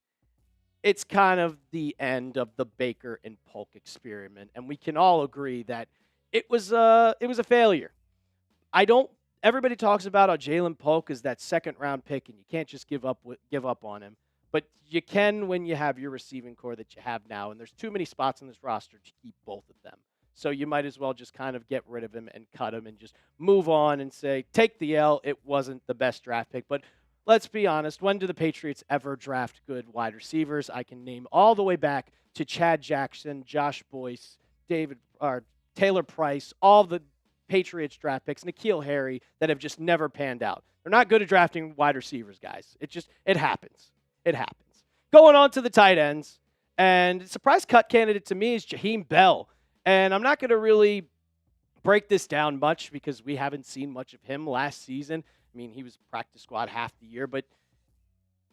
It's kind of the end of the Baker and Polk experiment, and we can all agree that it was a failure. Everybody talks about how Jalen Polk is that second-round pick, and you can't just give up on him. But you can when you have your receiving core that you have now, and there's too many spots on this roster to keep both of them. So you might as well just kind of get rid of him and cut him and just move on and say, take the L. It wasn't the best draft pick. But let's be honest, when do the Patriots ever draft good wide receivers? I can name all the way back to Chad Jackson, Josh Boyce, Taylor Price, all the Patriots draft picks, N'Keal Harry, that have just never panned out. They're not good at drafting wide receivers, guys. It happens. It happens. Going on to the tight ends, and surprise cut candidate to me is Jaheim Bell. And I'm not going to really break this down much because we haven't seen much of him last season. I mean, he was practice squad half the year, but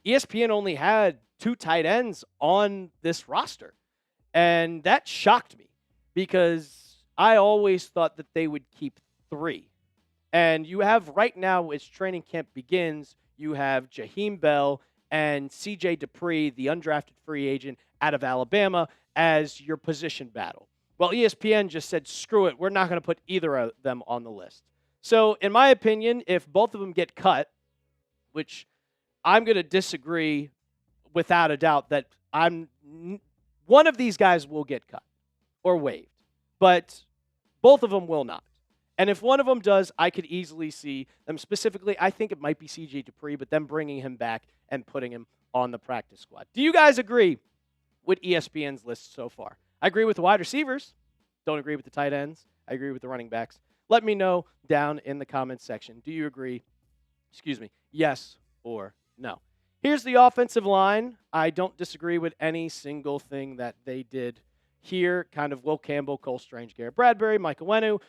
ESPN only had 2 tight ends on this roster. And that shocked me because I always thought that they would keep 3. And you have right now, as training camp begins, you have Jaheim Bell and C.J. Dupree, the undrafted free agent out of Alabama, as your position battle. Well, ESPN just said, screw it, we're not going to put either of them on the list. So, in my opinion, if both of them get cut, which I'm going to disagree without a doubt that one of these guys will get cut or waived, but both of them will not. And if one of them does, I could easily see them specifically. I think it might be C.J. Dupree, but them bringing him back and putting him on the practice squad. Do you guys agree with ESPN's list so far? I agree with the wide receivers. Don't agree with the tight ends. I agree with the running backs. Let me know down in the comments section. Do you agree? Yes or no? Here's the offensive line. I don't disagree with any single thing that they did here. Kind of Will Campbell, Cole Strange, Garrett Bradbury, Mike Owenu,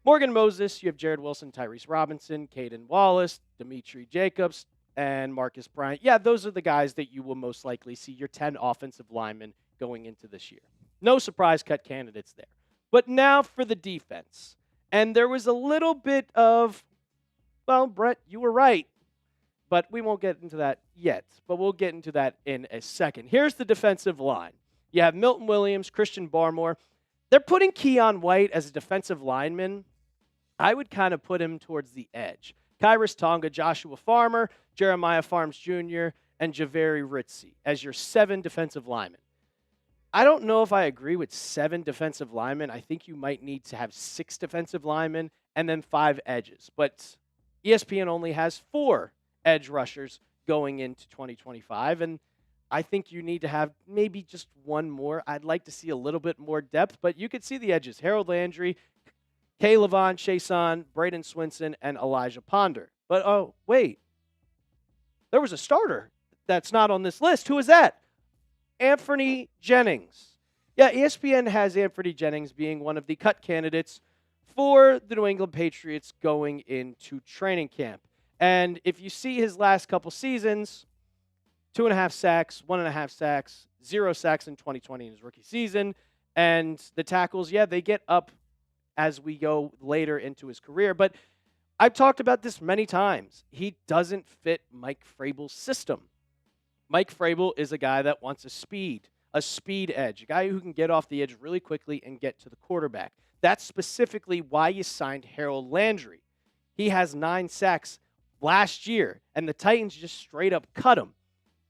Morgan Moses. You have Jared Wilson, Tyrese Robinson, Caden Wallace, Dimitri Jacobs, and Marcus Bryant. Yeah, those are the guys that you will most likely see your 10 offensive linemen going into this year. No surprise cut candidates there. But now for the defense. And there was a little bit of, well, Brett, you were right. But we won't get into that yet. But we'll get into that in a second. Here's the defensive line. You have Milton Williams, Christian Barmore. They're putting Keon White as a defensive lineman. I would kind of put him towards the edge. Kyrus Tonga, Joshua Farmer, Jeremiah Farms Jr., and Javeri Ritzy as your 7 defensive linemen. I don't know if I agree with 7 defensive linemen. I think you might need to have 6 defensive linemen and then 5 edges. But ESPN only has 4 edge rushers going into 2025, and I think you need to have maybe just one more. I'd like to see a little bit more depth, but you could see the edges. Harold Landry, Kay Levon, Chason, Braden Swinson, and Elijah Ponder. But, oh, wait. There was a starter that's not on this list. Who is that? Anthony Jennings. Yeah, ESPN has Anthony Jennings being one of the cut candidates for the New England Patriots going into training camp. And if you see his last couple seasons, 2.5 sacks, 1.5 sacks, 0 sacks in 2020 in his rookie season. And the tackles, yeah, they get up as we go later into his career. But I've talked about this many times. He doesn't fit Mike Vrabel's system. Mike Vrabel is a guy that wants a speed edge, a guy who can get off the edge really quickly and get to the quarterback. That's specifically why you signed Harold Landry. He has 9 sacks last year, and the Titans just straight up cut him.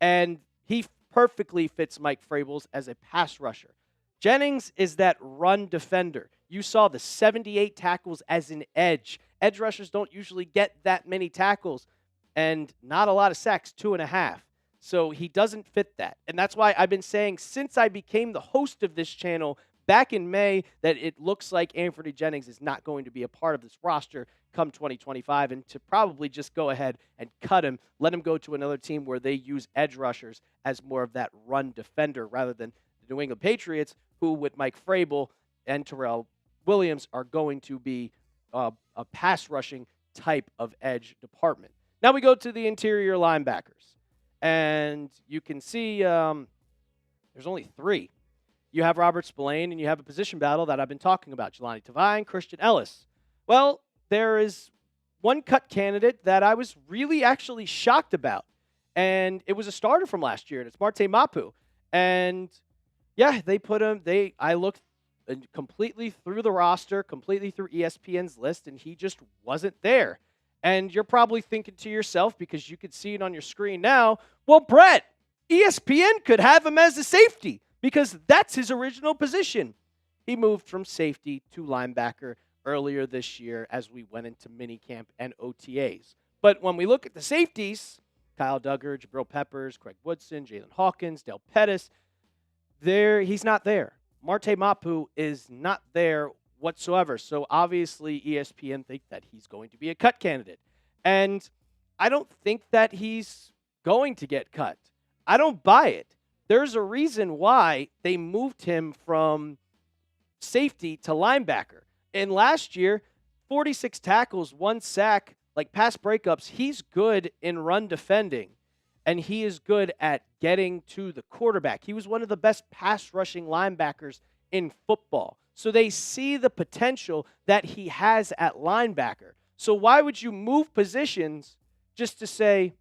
And he perfectly fits Mike Vrabel's as a pass rusher. Jennings is that run defender. You saw the 78 tackles as an edge. Edge rushers don't usually get that many tackles, and not a lot of sacks, 2.5. So he doesn't fit that. And that's why I've been saying since I became the host of this channel back in May that it looks like Anthony Jennings is not going to be a part of this roster come 2025, and to probably just go ahead and cut him, let him go to another team where they use edge rushers as more of that run defender rather than the New England Patriots, who with Mike Vrabel and Terrell Williams are going to be a pass rushing type of edge department. Now we go to the interior linebackers. And you can see there's only 3. You have Robert Spillane, and you have a position battle that I've been talking about, Jelani Tavai and Christian Ellis. Well, there is one cut candidate that I was really actually shocked about, and it was a starter from last year, and it's Marte Mapu. And, yeah, they put him – I looked completely through the roster, completely through ESPN's list, and he just wasn't there. And you're probably thinking to yourself, because you could see it on your screen now, well, Brett, ESPN could have him as a safety because that's his original position. He moved from safety to linebacker earlier this year as we went into minicamp and OTAs. But when we look at the safeties, Kyle Duggar, Jabril Peppers, Craig Woodson, Jalen Hawkins, Del Pettis, he's not there. Marte Mapu is not there whatsoever. So obviously ESPN think that he's going to be a cut candidate. And I don't think that he's going to get cut. I don't buy it. There's a reason why they moved him from safety to linebacker. And last year, 46 tackles, 1 sack, like pass breakups. He's good in run defending, and he is good at getting to the quarterback. He was one of the best pass rushing linebackers in football. So they see the potential that he has at linebacker. So why would you move positions just to say,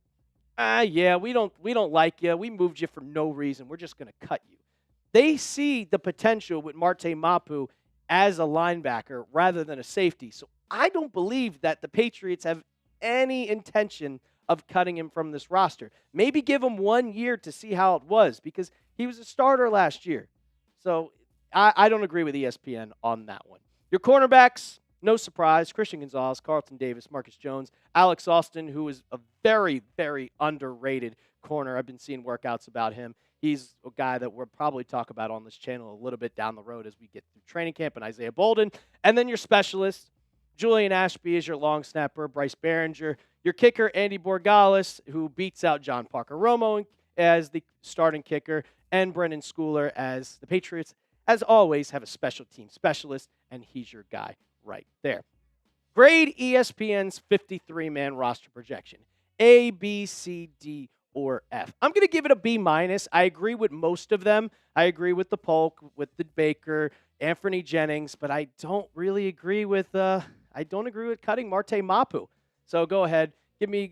yeah, we don't like you. We moved you for no reason. We're just going to cut you. They see the potential with Marte Mapu as a linebacker rather than a safety. So I don't believe that the Patriots have any intention of cutting him from this roster. Maybe give him 1 year to see how it was, because he was a starter last year. So I don't agree with ESPN on that one. Your cornerbacks, no surprise, Christian Gonzalez, Carlton Davis, Marcus Jones, Alex Austin, who is a very, very underrated corner. I've been seeing workouts about him. He's a guy that we'll probably talk about on this channel a little bit down the road as we get through training camp, and Isaiah Bolden. And then your specialists, Julian Ashby is your long snapper, Bryce Behringer, your kicker, Andy Borgalis, who beats out John Parker Romo as the starting kicker, and Brendan Schooler as the Patriots, as always, have a special team specialist, and he's your guy right there. Grade ESPN's 53-man roster projection. A, B, C, D, or F. I'm going to give it a B-. I agree with most of them. I agree with the Polk, with the Baker, Anthony Jennings, but I don't really agree with cutting Marte Mapu. So go ahead,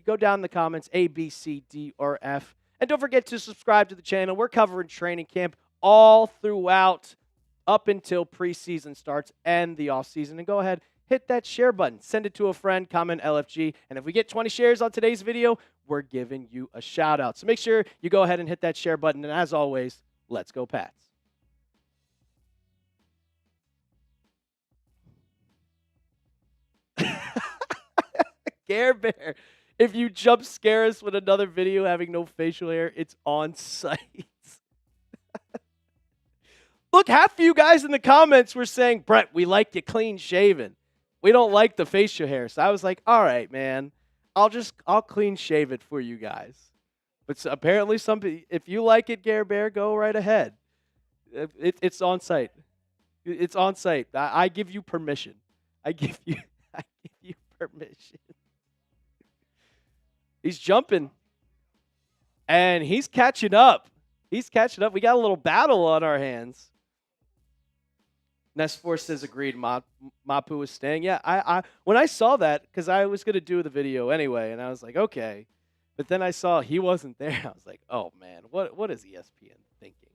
go down in the comments, A, B, C, D, or F. And don't forget to subscribe to the channel. We're covering training camp all throughout up until preseason starts and the offseason. And go ahead, hit that share button. Send it to a friend, comment LFG. And if we get 20 shares on today's video, we're giving you a shout out. So make sure you go ahead and hit that share button. And as always, let's go Pats. Care Bear, if you jump scare us with another video having no facial hair, it's on site. Look, half of you guys in the comments were saying, Brett, we like you clean shaven. We don't like the facial hair. So I was like, all right, man, I'll clean shave it for you guys. But apparently if you like it, Care Bear, go right ahead. It's on site. It's on site. I give you permission. I give you permission. He's jumping. And he's catching up. He's catching up. We got a little battle on our hands. Nest4 says agreed. Mapu is staying. Yeah, I when I saw that, because I was gonna do the video anyway, and I was like, okay. But then I saw he wasn't there. I was like, oh man, what is ESPN thinking?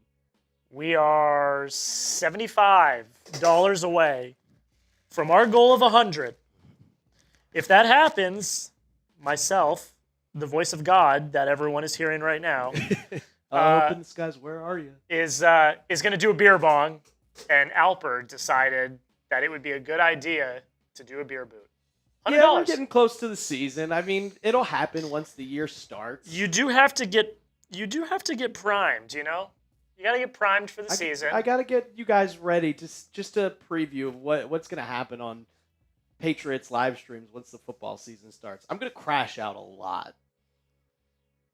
We are $75 away from our goal of 100. If that happens, myself, the voice of God that everyone is hearing right now, Open skies, where are you? Is going to do a beer bong, and Alper decided that it would be a good idea to do a beer boot. $100. Yeah, we're getting close to the season. I mean, it'll happen once the year starts. You do have to get primed, you know? You got to get primed for the season. I got to get you guys ready, just a preview of what's going to happen on Patriots live streams once the football season starts. I'm going to crash out a lot.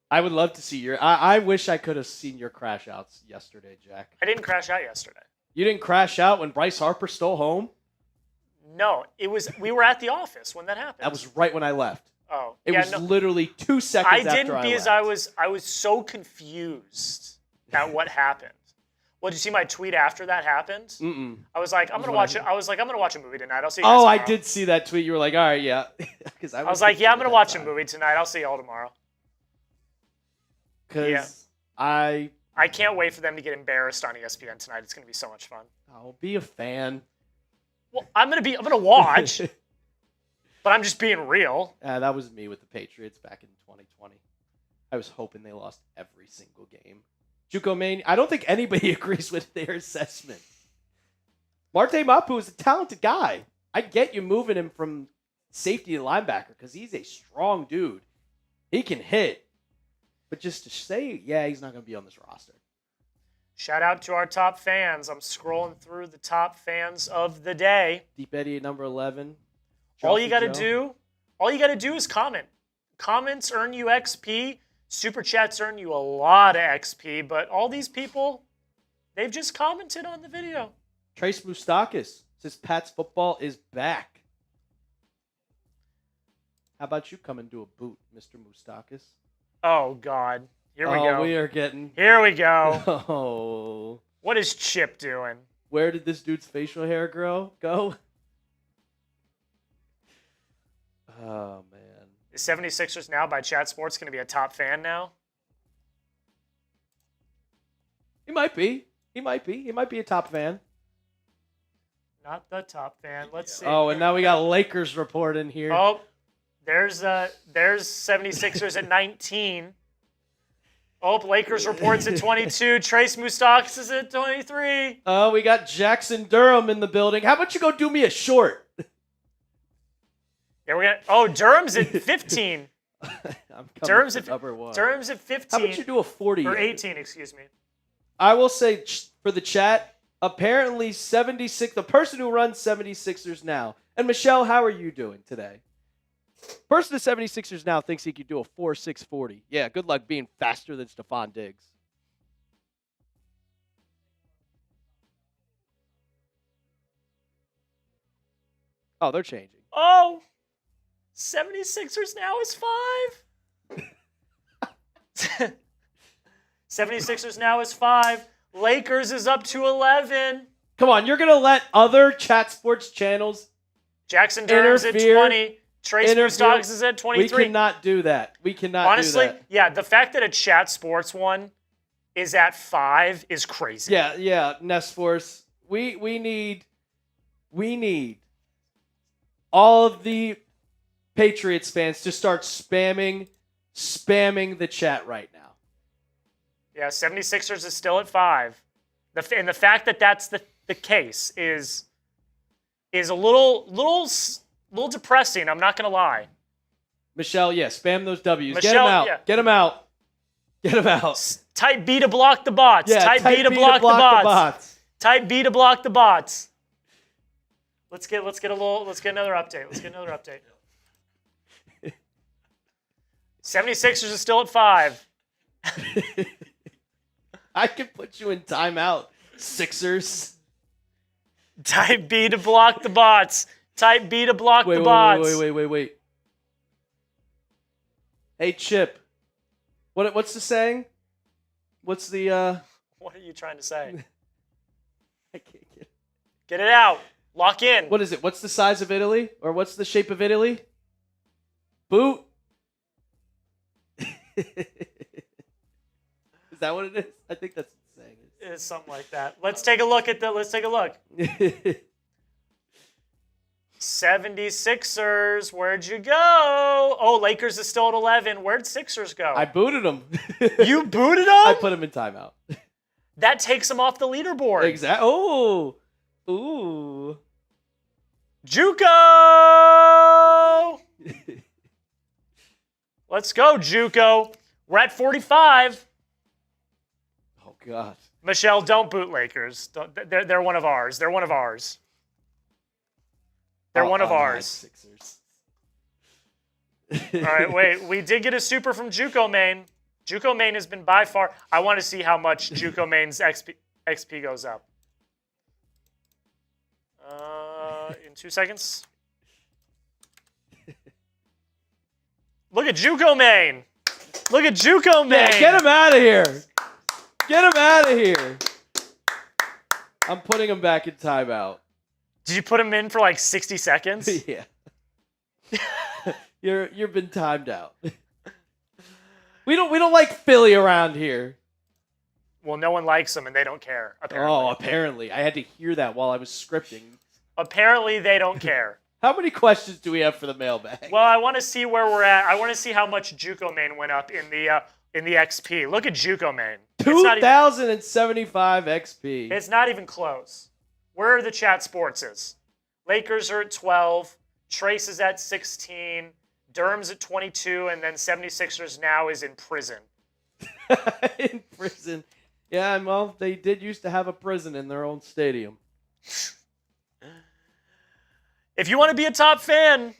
I would love to see your... I wish I could have seen your crash outs yesterday, Jack. I didn't crash out yesterday. You didn't crash out when Bryce Harper stole home? No, we were at the office when that happened. That was right when I left. Oh, it was literally 2 seconds after I left. I didn't because I was so confused at what happened. Well, did you see my tweet after that happened? Mm-mm. I was like, I'm gonna watch it. I was like, I'm gonna watch a movie tonight. I'll see you Oh, guys tomorrow. I did see that tweet. You were like, all right, yeah. Because I was like, yeah, I'm gonna watch a movie tonight. I'll see y'all tomorrow. Because I can't wait for them to get embarrassed on ESPN tonight. It's gonna be so much fun. I'll be a fan. Well, I'm gonna watch, but I'm just being real. That was me with the Patriots back in 2020. I was hoping they lost every single game. Juco Maine, I don't think anybody agrees with their assessment. Marte Mapu is a talented guy. I get you moving him from safety to linebacker because he's a strong dude. He can hit. But just to say, yeah, he's not going to be on this roster. Shout out to our top fans. I'm scrolling through the top fans of the day. Deep Eddie at number 11. All you got to do is comment. Comments earn you XP. Super Chats earn you a lot of XP, but all these people, they've just commented on the video. Trace Moustakis says Pat's football is back. How about you come and do a boot, Mr. Moustakis? Oh, God. Here we go. Here we go. Oh. What is Chip doing? Where did this dude's facial hair go? Oh, man. Is 76ers Now by Chat Sports going to be a top fan now? He might be. He might be a top fan. Not the top fan. Let's see. Oh, and now we got Lakers report in here. Oh, there's 76ers at 19. Oh, Lakers reports at 22. Trace Moustakis is at 23. Oh, we got Jackson Durham in the building. How about you go do me a short? Yeah, Durham's at 15. Durham's at number 1. Durham's at 15. How about you do a 40? Or 18, excuse me. I will say for the chat, apparently 76, the person who runs 76ers Now. And Michelle, how are you doing today? Person to 76ers Now thinks he could do a 4.640. Yeah, good luck being faster than Stefon Diggs. Oh, they're changing. Oh, 76ers Now is 5. 76ers Now is 5. Lakers is up to 11. Come on, you're going to let other chat sports channels Jackson Durham's at 20. Trace Moustakis is at 23. We cannot do that. Honestly, yeah, the fact that a chat sports one is at 5 is crazy. Yeah, Nest Force. We need all of the Patriots fans to start spamming the chat right now. Yeah, 76ers is still at 5. And the fact that that's the case is a little depressing, I'm not going to lie. Michelle, yeah, spam those W's. Michelle, Get them out. Get them out. Type B to block the bots. Yeah, type B to block the bots. Type B to block the bots. Let's get another update. 76ers is still at 5. I can put you in timeout, Sixers. Type B to block the bots. Type B to block the bots. Wait. Hey, Chip, What's the saying? What's the What are you trying to say? I can't get it. Get it out. Lock in. What is it? What's the size of Italy? Or what's the shape of Italy? Boot. Is that what it is? I think that's what the saying is. It's something like that. Let's take a look. 76ers, where'd you go? Oh, Lakers is still at 11. Where'd Sixers go? I booted them. You booted them? I put them in timeout. That takes them off the leaderboard. Exactly. Oh. Ooh. JUCO! Let's go, JUCO. We're at 45. Oh, God. Michelle, don't boot Lakers. They're one of ours. They're one of ours. They're one of ours. Sixers. All right, wait. We did get a super from JUCO Maine. JUCO Maine has been by far. I want to see how much JUCO Maine's XP goes up. In 2 seconds. Look at JUCO Maine. Look at JUCO Maine. Yeah, get him out of here. Get him out of here. I'm putting him back in timeout. Did you put him in for like 60 seconds? Yeah. You've been timed out. We don't like Philly around here. Well, no one likes them and they don't care. Apparently. Oh, apparently. I had to hear that while I was scripting. Apparently they don't care. How many questions do we have for the mailbag? Well, I want to see where we're at. I want to see how much JUCO Maine went up in the XP. Look at JUCO Maine. 2,075 XP. It's not even close. Where are the chat sportses? Lakers are at 12. Trace is at 16. Durham's at 22. And then 76ers now is in prison. In prison. Yeah, well, they did used to have a prison in their own stadium. If you want to be a top fan,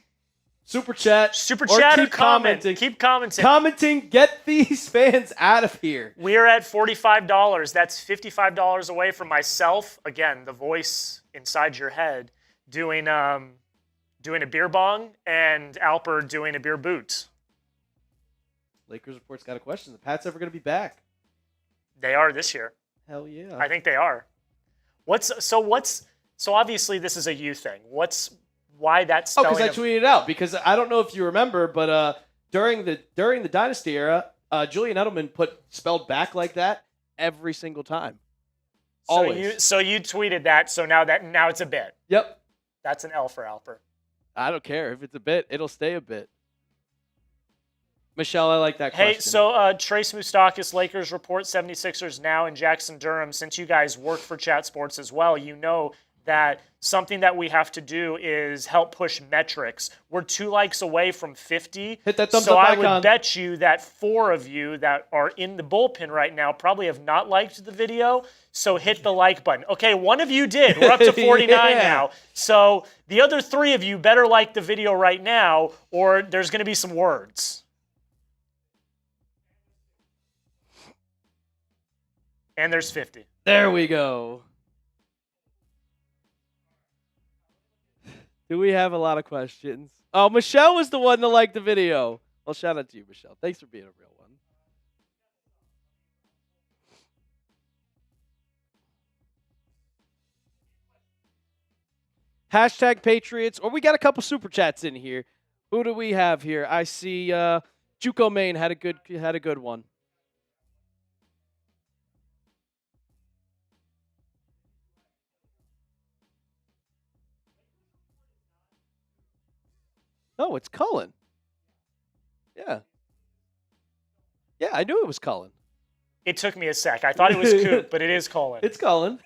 Super chat or keep commenting. Keep commenting. Commenting, get these fans out of here. We are at $45. That's $55 away from myself. Again, the voice inside your head doing a beer bong and Alper doing a beer boot. Lakers Report's got a question. The Pats ever going to be back? They are this year. Hell yeah. I think they are. So obviously this is a you thing. Why that spelling? Because I tweeted it out. Because I don't know if you remember, but during the Dynasty era, Julian Edelman spelled back like that every single time. Always. So you tweeted that. So now it's a bit. Yep. That's an L for Alper. I don't care if it's a bit. It'll stay a bit. Michelle, I like that question. Hey, so Trace Moustakis, Lakers report 76ers now, and Jackson Durham. Since you guys work for Chat Sports as well, you know that something that we have to do is help push metrics. We're 2 likes away from 50. Hit that thumbs so up I icon. would bet you that 4 of you that are in the bullpen right now probably have not liked the video. So hit the like button. Okay, 1 of you did. We're up to 49 Yeah. now. So the other 3 of you better like the video right now, or there's going to be some words. And there's 50. There we go. Do we have a lot of questions? Oh, Michelle was the one to like the video. Well, shout out to you, Michelle. Thanks for being a real one. Hashtag Patriots. Or we got a couple super chats in here. Who do we have here? I see JUCO Maine had a good one. Oh, it's Cullen. Yeah. Yeah, I knew it was Cullen. It took me a sec. I thought it was Coop, but it is Colin. It's Cullen.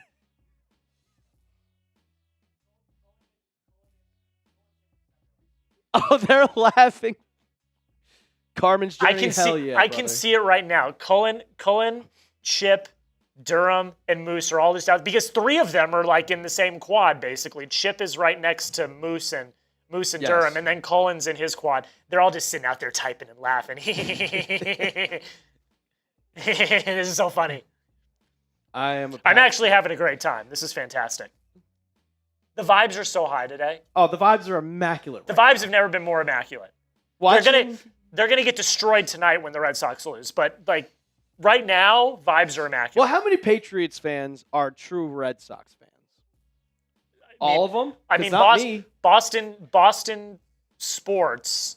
Oh, they're laughing. Carmen's journey, I can see it right now. Cullen, Chip, Durham, and Moose are all just out because 3 of them are like in the same quad, basically. Chip is right next to Moose and yes. Durham, and then Cullen's in his quad. They're all just sitting out there typing and laughing. This is so funny. I'm actually having a great time. This is fantastic. The vibes are so high today. Oh, the vibes are immaculate. The vibes have never been more immaculate. Watching They're going to get destroyed tonight when the Red Sox lose. But, like, right now, vibes are immaculate. Well, how many Patriots fans are true Red Sox fans? All of them? I mean, not Boston sports,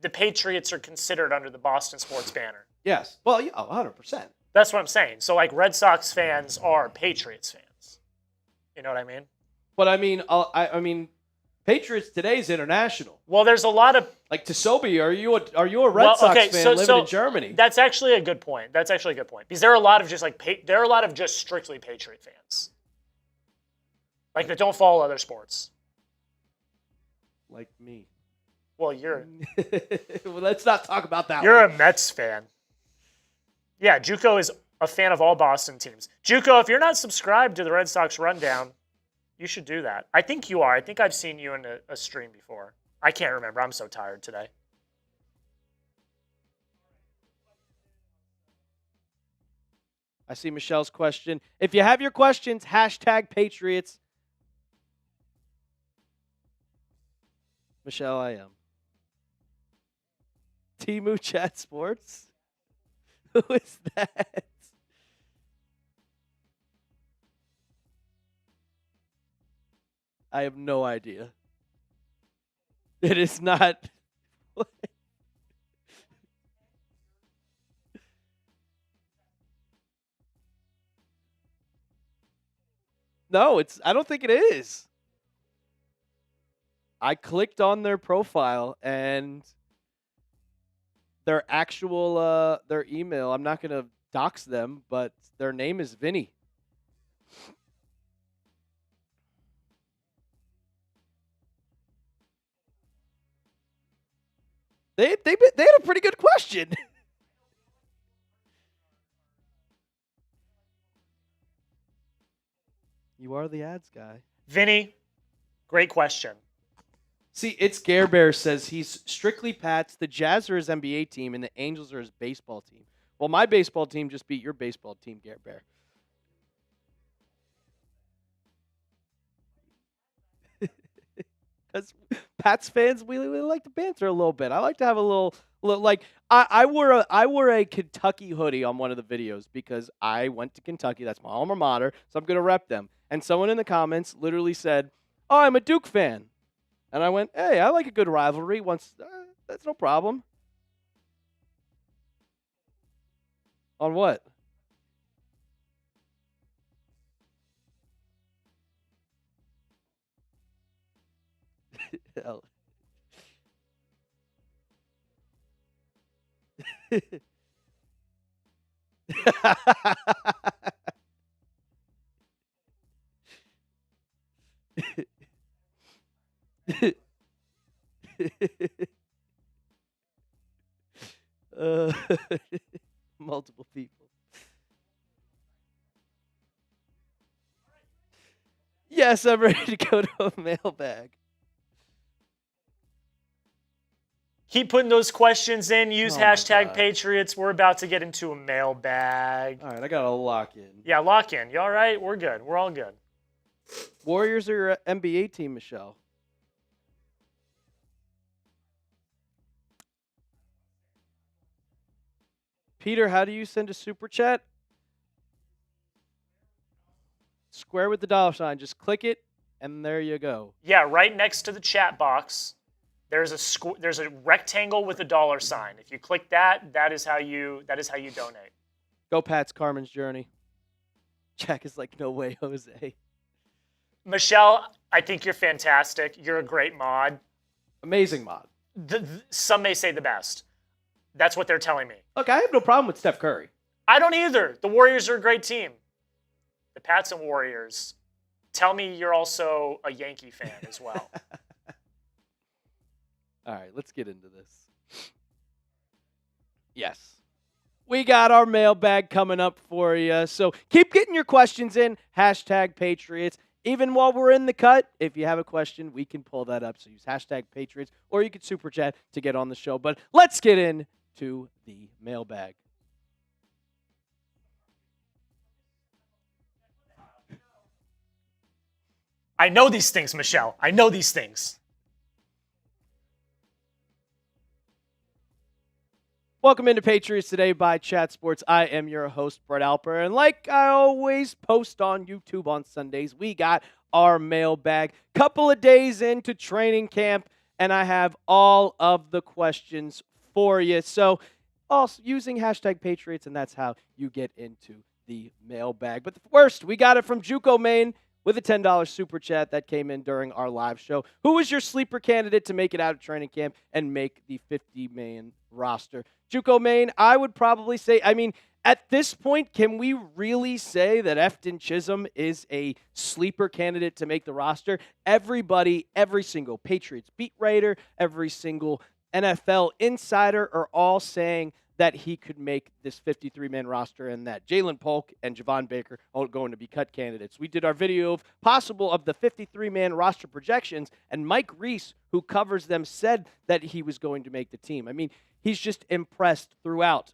the Patriots are considered under the Boston sports banner. Yes. Well, yeah, 100%. That's what I'm saying. So, like, Red Sox fans are Patriots fans. You know what I mean? But I mean, Patriots Today is international. Well, there's a lot of like Tosobi. Are you a Red Sox fan living in Germany? That's actually a good point. Because there are a lot of just strictly Patriot fans, like that don't follow other sports. Like me. Well, you're. Well, let's not talk about that. You're a Mets fan. Yeah, JUCO is a fan of all Boston teams. JUCO, if you're not subscribed to the Red Sox Rundown, you should do that. I think you are. I think I've seen you in a stream before. I can't remember. I'm so tired today. I see Michelle's question. If you have your questions, #Patriots. Michelle, I am. Timu Chat Sports? Who is that? I have no idea. It is not. No, I don't think it is. I clicked on their profile and their actual their email. I'm not gonna dox them, but their name is Vinny. They had a pretty good question. You are the ads guy. Vinny, great question. See, it's Gare Bear says he's strictly Pats. The Jazz are his NBA team, and the Angels are his baseball team. Well, my baseball team just beat your baseball team, Gare Bear. Because Pats fans, we like to banter a little bit. I like to have a little like I wore a Kentucky hoodie on one of the videos because I went to Kentucky. That's my alma mater, so I'm gonna rep them. And someone in the comments literally said, "Oh, I'm a Duke fan," and I went, "Hey, I like a good rivalry. That's no problem." On what? uh, multiple people. Yes, I'm ready to go to a mailbag. Keep putting those questions in. Use Oh #Patriots. We're about to get into a mailbag. All right, I got to lock in. Yeah, lock in. You all right? We're good. We're all good. Warriors are your NBA team, Michelle. Peter, how do you send a super chat? Square with the $sign. Just click it, and there you go. Yeah, right next to the chat box, there's a rectangle with a $sign. If you click that, that is how you donate. Go Pats, Carmen's Journey. Jack is like, no way, Jose. Michelle, I think you're fantastic. You're a great mod. Amazing mod. Some may say the best. That's what they're telling me. Look, I have no problem with Steph Curry. I don't either. The Warriors are a great team. The Pats and Warriors. Tell me you're also a Yankee fan as well. All right, let's get into this. Yes. We got our mailbag coming up for you. So keep getting your questions in. #Patriots. Even while we're in the cut, if you have a question, we can pull that up. So use #Patriots, or you can super chat to get on the show. But let's get into the mailbag. I know these things, Michelle. I know these things. Welcome into Patriots Today by Chat Sports. I am your host, Brett Alper. And like I always post on YouTube on Sundays, we got our mailbag. Couple of days into training camp, and I have all of the questions for you. So, also using hashtag Patriots, and that's how you get into the mailbag. But first, we got it from Juco Maine with a $10 super chat that came in during our live show. Who was your sleeper candidate to make it out of training camp and make the 50-man roster? Juco Maine, I would probably say, at this point, can we really say that Efton Chisholm is a sleeper candidate to make the roster? Everybody, every single Patriots beat writer, every single NFL insider are all saying that he could make this 53-man roster and that Jalen Polk and Javon Baker are going to be cut candidates. We did our video of the 53-man roster projections, and Mike Reese, who covers them, said that he was going to make the team. He's just impressed throughout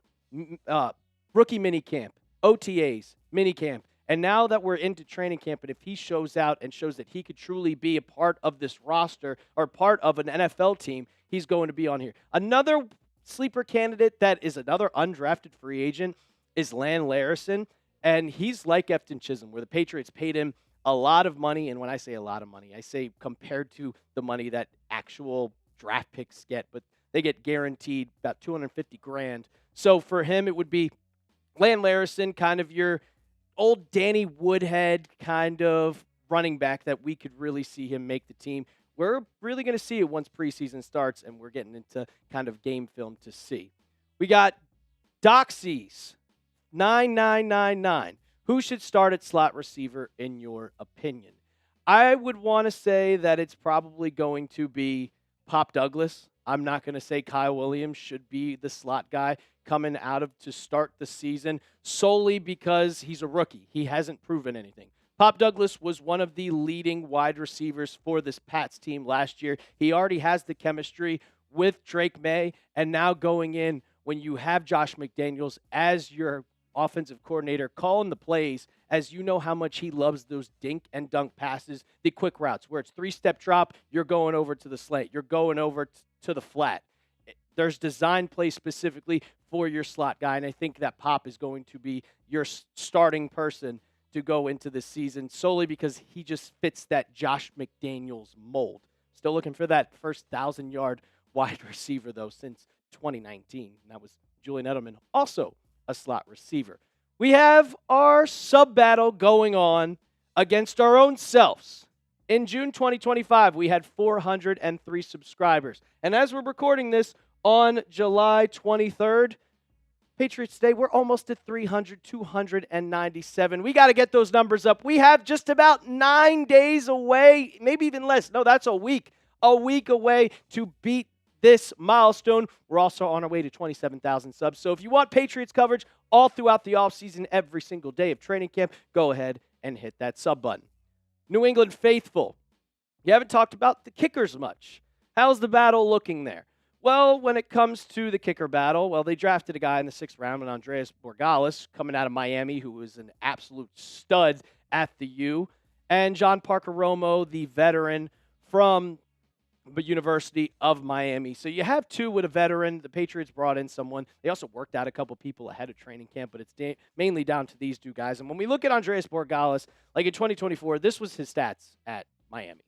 rookie minicamp, OTAs, minicamp, and now that we're into training camp, and if he shows out and shows that he could truly be a part of this roster or part of an NFL team, he's going to be on here. Another sleeper candidate that is another undrafted free agent is Lan Larison, and he's like Efton Chisholm, where the Patriots paid him a lot of money, and when I say a lot of money, I say compared to the money that actual draft picks get, but they get guaranteed about $250,000. So for him, it would be Lan Larison, kind of your old Danny Woodhead kind of running back that we could really see him make the team. We're really going to see it once preseason starts, and we're getting into kind of game film to see. We got Doxies, 9999. Who should start at slot receiver in your opinion? I would want to say that it's probably going to be Pop Douglas. I'm not going to say Kyle Williams should be the slot guy coming out of to start the season solely because he's a rookie. He hasn't proven anything. Pop Douglas was one of the leading wide receivers for this Pats team last year. He already has the chemistry with Drake Maye, and now going in when you have Josh McDaniels as your offensive coordinator calling the plays, as you know how much he loves those dink and dunk passes, the quick routes where it's three-step drop, you're going over to the slant, you're going over to the flat. There's design plays specifically for your slot guy, and I think that Pop is going to be your starting person to go into this season solely because he just fits that Josh McDaniels mold. Still looking for that first 1,000-yard wide receiver, though, since 2019. And that was Julian Edelman, also a slot receiver. We have our sub battle going on against our own selves. In June 2025, we had 403 subscribers. And as we're recording this on July 23rd, Patriots Day, we're almost at 300, 297. We got to get those numbers up. We have just about 9 days away, maybe even less. No, that's a week away to beat this milestone. We're also on our way to 27,000 subs. So if you want Patriots coverage all throughout the offseason, every single day of training camp, go ahead and hit that sub button. New England faithful, you haven't talked about the kickers much. How's the battle looking there? Well, when it comes to the kicker battle, they drafted a guy in the 6th round, and Andreas Borregales, coming out of Miami, who was an absolute stud at the U, and John Parker Romo, the veteran from the University of Miami. So you have two with a veteran. The Patriots brought in someone. They also worked out a couple people ahead of training camp, but it's mainly down to these two guys. And when we look at Andreas Borregales, like in 2024, this was his stats at Miami.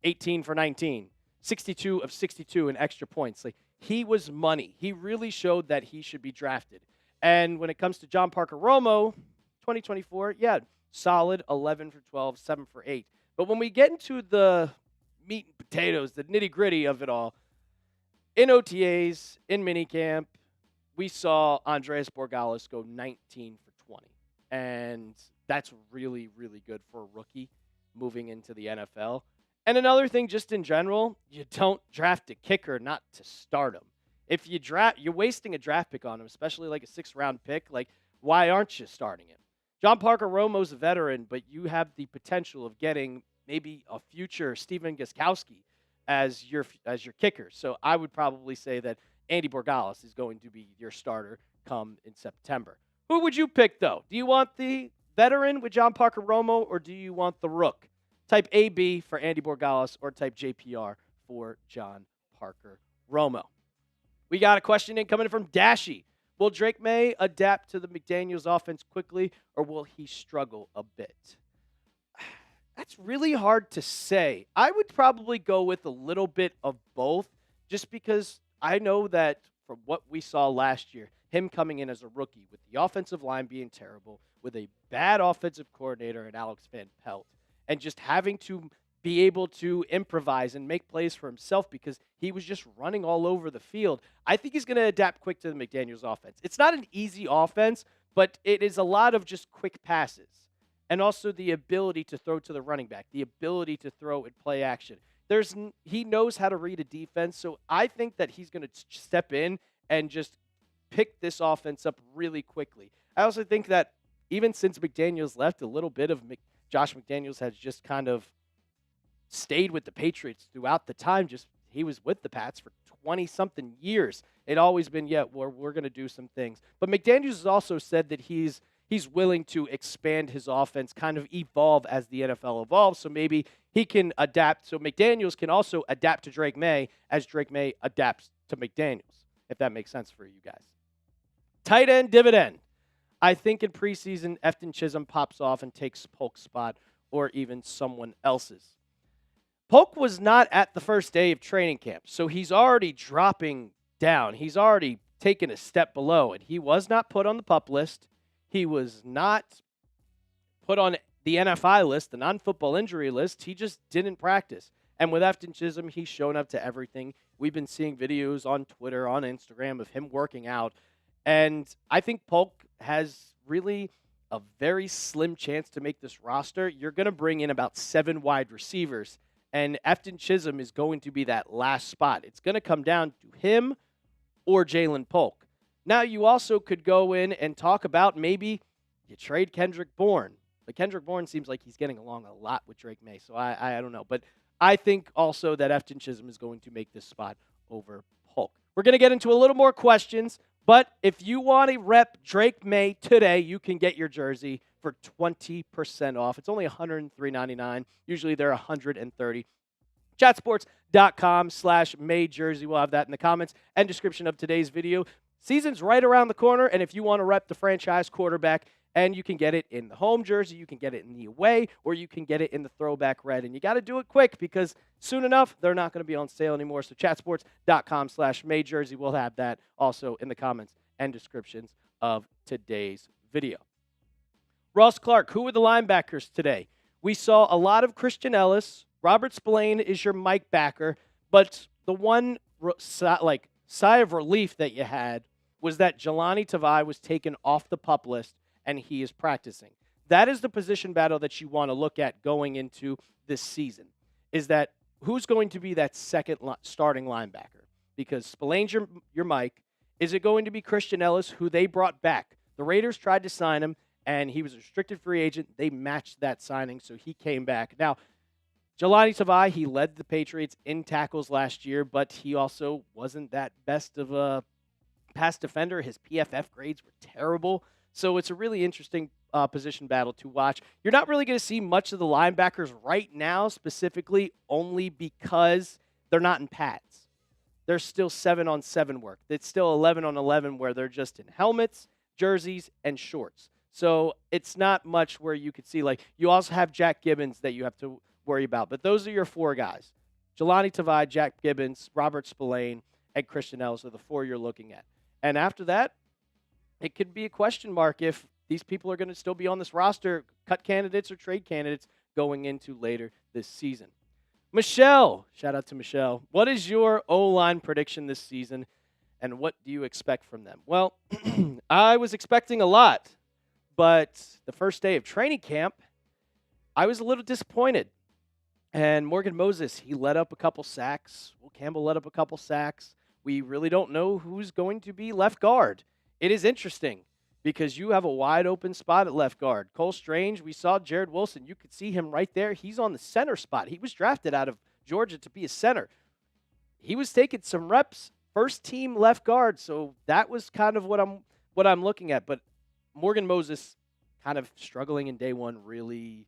18 for 19. 62 of 62 in extra points. He was money. He really showed that he should be drafted. And when it comes to John Parker Romo, 2024, solid 11 for 12, 7 for 8. But when we get into the meat and potatoes, the nitty-gritty of it all, in OTAs, in minicamp, we saw Andreas Borregales go 19 for 20. And that's really, really good for a rookie moving into the NFL. And another thing, just in general, you don't draft a kicker not to start him. If you draft, you're wasting a draft pick on him, especially like a 6th-round pick. Why aren't you starting him? John Parker Romo's a veteran, but you have the potential of getting maybe a future Stephen Gostkowski as your kicker. So I would probably say that Andy Borregales is going to be your starter come in September. Who would you pick, though? Do you want the veteran with John Parker Romo, or do you want the rook? Type AB for Andy Borregales or type JPR for John Parker Romo. We got a question in coming from Dashy. Will Drake Maye adapt to the McDaniels offense quickly, or will he struggle a bit? That's really hard to say. I would probably go with a little bit of both, just because I know that from what we saw last year, him coming in as a rookie with the offensive line being terrible, with a bad offensive coordinator and Alex Van Pelt, and just having to be able to improvise and make plays for himself because he was just running all over the field. I think he's going to adapt quick to the McDaniels offense. It's not an easy offense, but it is a lot of just quick passes and also the ability to throw to the running back, the ability to throw and play action. He knows how to read a defense, so I think that he's going to step in and just pick this offense up really quickly. I also think that even since McDaniels left, a little bit of Josh McDaniels has just kind of stayed with the Patriots throughout the time. Just he was with the Pats for 20-something years. It always been, we're going to do some things. But McDaniels has also said that he's willing to expand his offense, kind of evolve as the NFL evolves. So maybe he can adapt. So McDaniels can also adapt to Drake Maye as Drake Maye adapts to McDaniels, if that makes sense for you guys. Tight end dividend. I think in preseason, Efton Chisholm pops off and takes Polk's spot or even someone else's. Polk was not at the first day of training camp, so he's already dropping down. He's already taken a step below, and he was not put on the PUP list. He was not put on the NFI list, the non-football injury list. He just didn't practice. And with Efton Chisholm, he's shown up to everything. We've been seeing videos on Twitter, on Instagram of him working out. And I think Polk has really a very slim chance to make this roster. You're going to bring in about 7 wide receivers, and Efton Chisholm is going to be that last spot. It's going to come down to him or Jalen Polk. Now, you also could go in and talk about maybe you trade Kendrick Bourne. But Kendrick Bourne seems like he's getting along a lot with Drake Maye, so I don't know. But I think also that Efton Chisholm is going to make this spot over Polk. We're going to get into a little more questions, but if you want to rep Drake Maye today, you can get your jersey for 20% off. It's only $103.99. Usually they're $130. Chatsports.com/Maye jersey. We'll have that in the comments and description of today's video. Season's right around the corner, and if you want to rep the franchise quarterback, and you can get it in the home jersey, you can get it in the away, or you can get it in the throwback red. And you got to do it quick because soon enough, they're not going to be on sale anymore. So chatsports.com/Maye jersey. We'll have that also in the comments and descriptions of today's video. Ross Clark, who were the linebackers today? We saw a lot of Christian Ellis. Robert Spillane is your Mike backer, but the one sigh of relief that you had was that Jelani Tavai was taken off the PUP list and he is practicing. That is the position battle that you want to look at going into this season, is that who's going to be that second starting linebacker? Because Spillane's your Mike. Is it going to be Christian Ellis, who they brought back? The Raiders tried to sign him, and he was a restricted free agent. They matched that signing, so he came back. Now, Jelani Tavai, he led the Patriots in tackles last year, but he also wasn't that best of a pass defender. His PFF grades were terrible. So it's a really interesting position battle to watch. You're not really going to see much of the linebackers right now, specifically only because they're not in pads. There's still 7-on-7 work. It's still 11-on-11 where they're just in helmets, jerseys, and shorts. So it's not much where you could see, you also have Jack Gibbons that you have to worry about. But those are your 4 guys. Jelani Tavai, Jack Gibbons, Robert Spillane, and Christian Ellis are the 4 you're looking at. And after that, it could be a question mark if these people are going to still be on this roster, cut candidates or trade candidates going into later this season. Michelle, shout out to Michelle. What is your O-line prediction this season, and what do you expect from them? Well, I was expecting a lot, but the first day of training camp, I was a little disappointed. And Morgan Moses, he let up a couple sacks. Will Campbell let up a couple sacks. We really don't know who's going to be left guard. It is interesting because you have a wide open spot at left guard. Cole Strange, we saw Jared Wilson. You could see him right there. He's on the center spot. He was drafted out of Georgia to be a center. He was taking some reps, first team left guard. So that was kind of what I'm looking at. But Morgan Moses kind of struggling in day one really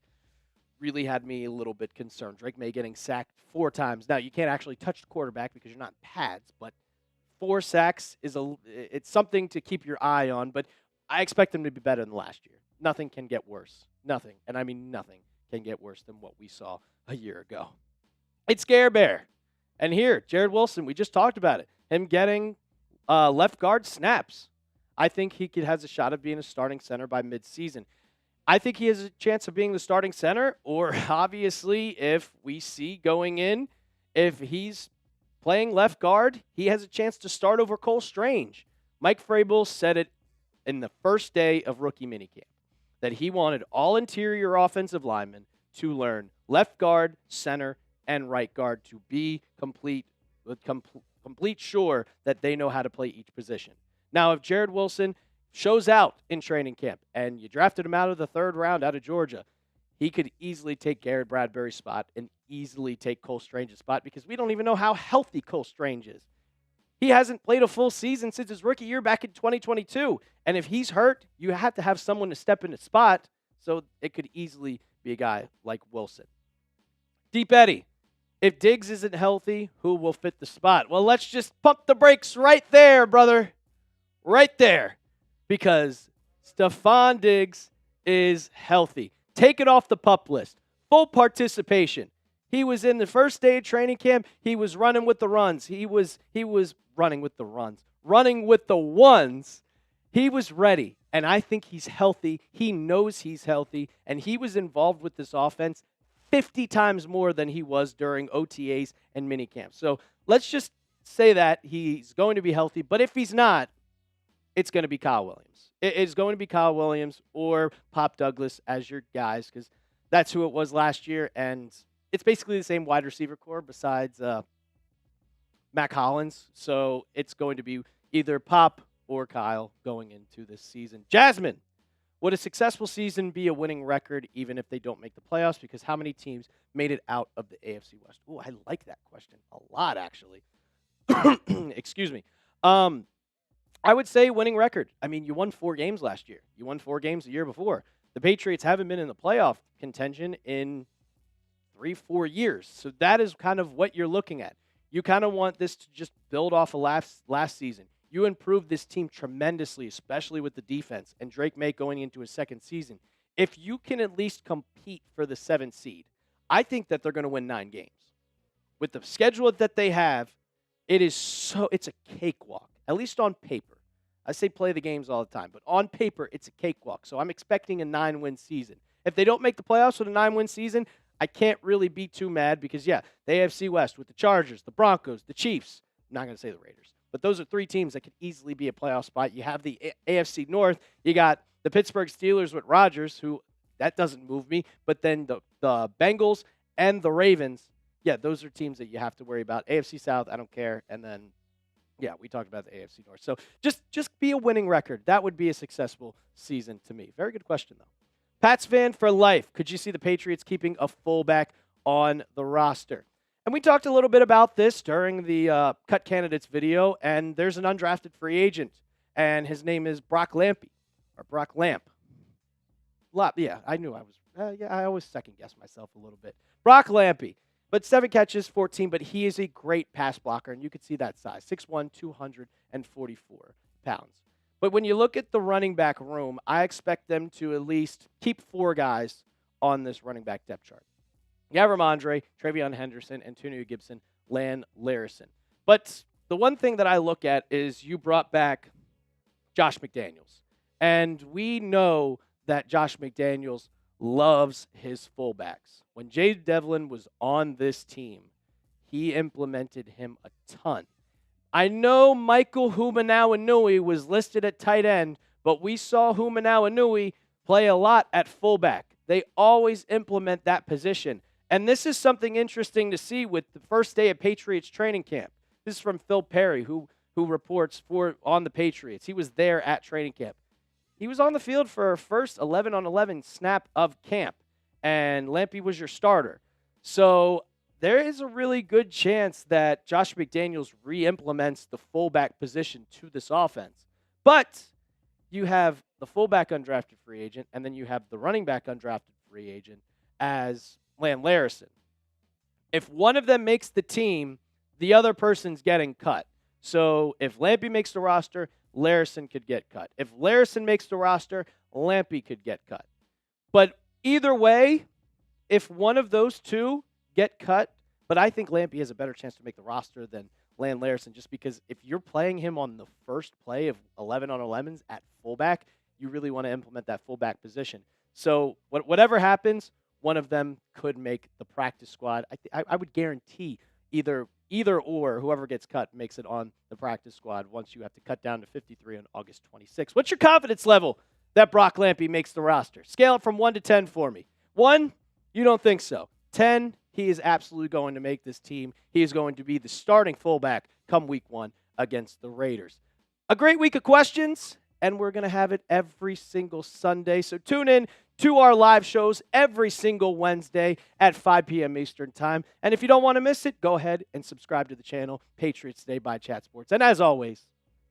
had me a little bit concerned. Drake Maye getting sacked 4 times. Now, you can't actually touch the quarterback because you're not in pads, but 4 sacks it's something to keep your eye on, but I expect him to be better than last year. Nothing can get worse. Nothing, and I mean nothing, can get worse than what we saw a year ago. It's Scare Bear. And here, Jared Wilson, we just talked about it. Him getting left guard snaps. I think he has a shot of being a starting center by midseason. I think he has a chance of being the starting center, or obviously, if we see going in, if he's playing left guard, he has a chance to start over Cole Strange. Mike Vrabel said it in the first day of rookie minicamp that he wanted all interior offensive linemen to learn left guard, center, and right guard to be complete sure that they know how to play each position. Now, if Jared Wilson shows out in training camp and you drafted him out of the 3rd round out of Georgia, he could easily take Garrett Bradbury's spot and easily take Cole Strange's spot because we don't even know how healthy Cole Strange is. He hasn't played a full season since his rookie year back in 2022. And if he's hurt, you have to have someone to step in his spot. So it could easily be a guy like Wilson. Deep Eddie, if Diggs isn't healthy, who will fit the spot? Well, let's just pump the brakes right there, brother. Right there. Because Stefon Diggs is healthy. Take it off the PUP list. Full participation. He was in the first day of training camp. He was running with the runs. He was running with the runs. Running with the ones. He was ready. And I think he's healthy. He knows he's healthy. And he was involved with this offense 50 times more than he was during OTAs and minicamp. So let's just say that he's going to be healthy. But if he's not, it's going to be Kyle Williams. It is going to be Kyle Williams or Pop Douglas as your guys because that's who it was last year. And it's basically the same wide receiver core besides Mac Hollins. So it's going to be either Pop or Kyle going into this season. Jasmine, would a successful season be a winning record even if they don't make the playoffs? Because how many teams made it out of the AFC West? Oh, I like that question a lot, actually. Excuse me. I would say winning record. I mean, you won 4 games last year. You won 4 games the year before. The Patriots haven't been in the playoff contention in 3-4 years. So that is kind of what you're looking at. You kind of want this to just build off of last season. You improved this team tremendously, especially with the defense, and Drake Maye going into his 2nd season. If you can at least compete for the 7th seed, I think that they're going to win 9 games. With the schedule that they have, it's a cakewalk, at least on paper. I say play the games all the time, but on paper, it's a cakewalk. So I'm expecting a 9-win season. If they don't make the playoffs with a 9-win season, I can't really be too mad because, yeah, the AFC West with the Chargers, the Broncos, the Chiefs. I'm not going to say the Raiders. But those are 3 teams that could easily be a playoff spot. You have the AFC North. You got the Pittsburgh Steelers with Rodgers, who that doesn't move me. But then the Bengals and the Ravens, yeah, those are teams that you have to worry about. AFC South, I don't care. And then, yeah, we talked about the AFC North. So just be a winning record. That would be a successful season to me. Very good question, though. Pats fan for life. Could you see the Patriots keeping a fullback on the roster? And we talked a little bit about this during the Cut Candidates video, and there's an undrafted free agent, and his name is Brock Lampy, or Brock Lamp. Yeah, I knew I was, I always second-guess myself a little bit. Brock Lampy, but 7 catches, 14, but he is a great pass blocker, and you can see that size, 6'1", 244 pounds. But when you look at the running back room, I expect them to at least keep 4 guys on this running back depth chart. You have Ramondre, Travion Henderson, Antonio Gibson, Lan Larison. But the one thing that I look at is you brought back Josh McDaniels. And we know that Josh McDaniels loves his fullbacks. When Jay Devlin was on this team, he implemented him a ton. I know Michael Humanau-Anui was listed at tight end, but we saw Humanau-Anui play a lot at fullback. They always implement that position. And this is something interesting to see with the first day of Patriots training camp. This is from Phil Perry, who reports on the Patriots. He was there at training camp. He was on the field for first 11-on-11 snap of camp, and Lampy was your starter. So there is a really good chance that Josh McDaniels re-implements the fullback position to this offense. But you have the fullback undrafted free agent, and then you have the running back undrafted free agent as Lan Larison. If one of them makes the team, the other person's getting cut. So if Lampy makes the roster, Larison could get cut. If Larison makes the roster, Lampy could get cut. But either way, if one of those two get cut, but I think Lampy has a better chance to make the roster than Lan Larison, just because if you're playing him on the first play of 11 on 11s at fullback, you really want to implement that fullback position. So whatever happens, one of them could make the practice squad. I would guarantee either or whoever gets cut makes it on the practice squad once you have to cut down to 53 on August 26th. What's your confidence level that Brock Lampy makes the roster? Scale it from 1 to 10 for me. 1, you don't think so. 10, he is absolutely going to make this team. He is going to be the starting fullback come week 1 against the Raiders. A great week of questions, and we're going to have it every single Sunday. So tune in to our live shows every single Wednesday at 5 p.m. Eastern Time. And if you don't want to miss it, go ahead and subscribe to the channel, Patriots Today by Chat Sports. And as always,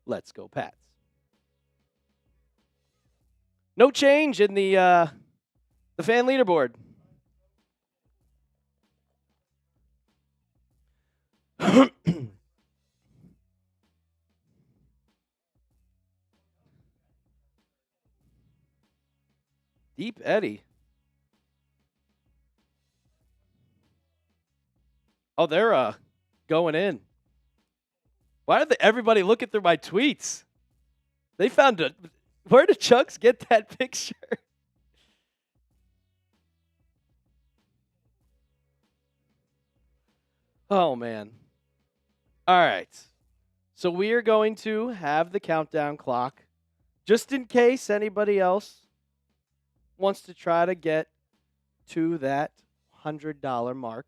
let's go Pats. No change in the fan leaderboard. Deep Eddie. Oh, they're going in. Why did everybody looking through my tweets? They found a. Where did Chucks get that picture? Oh, man. All right. So we are going to have the countdown clock just in case anybody else wants to try to get to that $100 mark.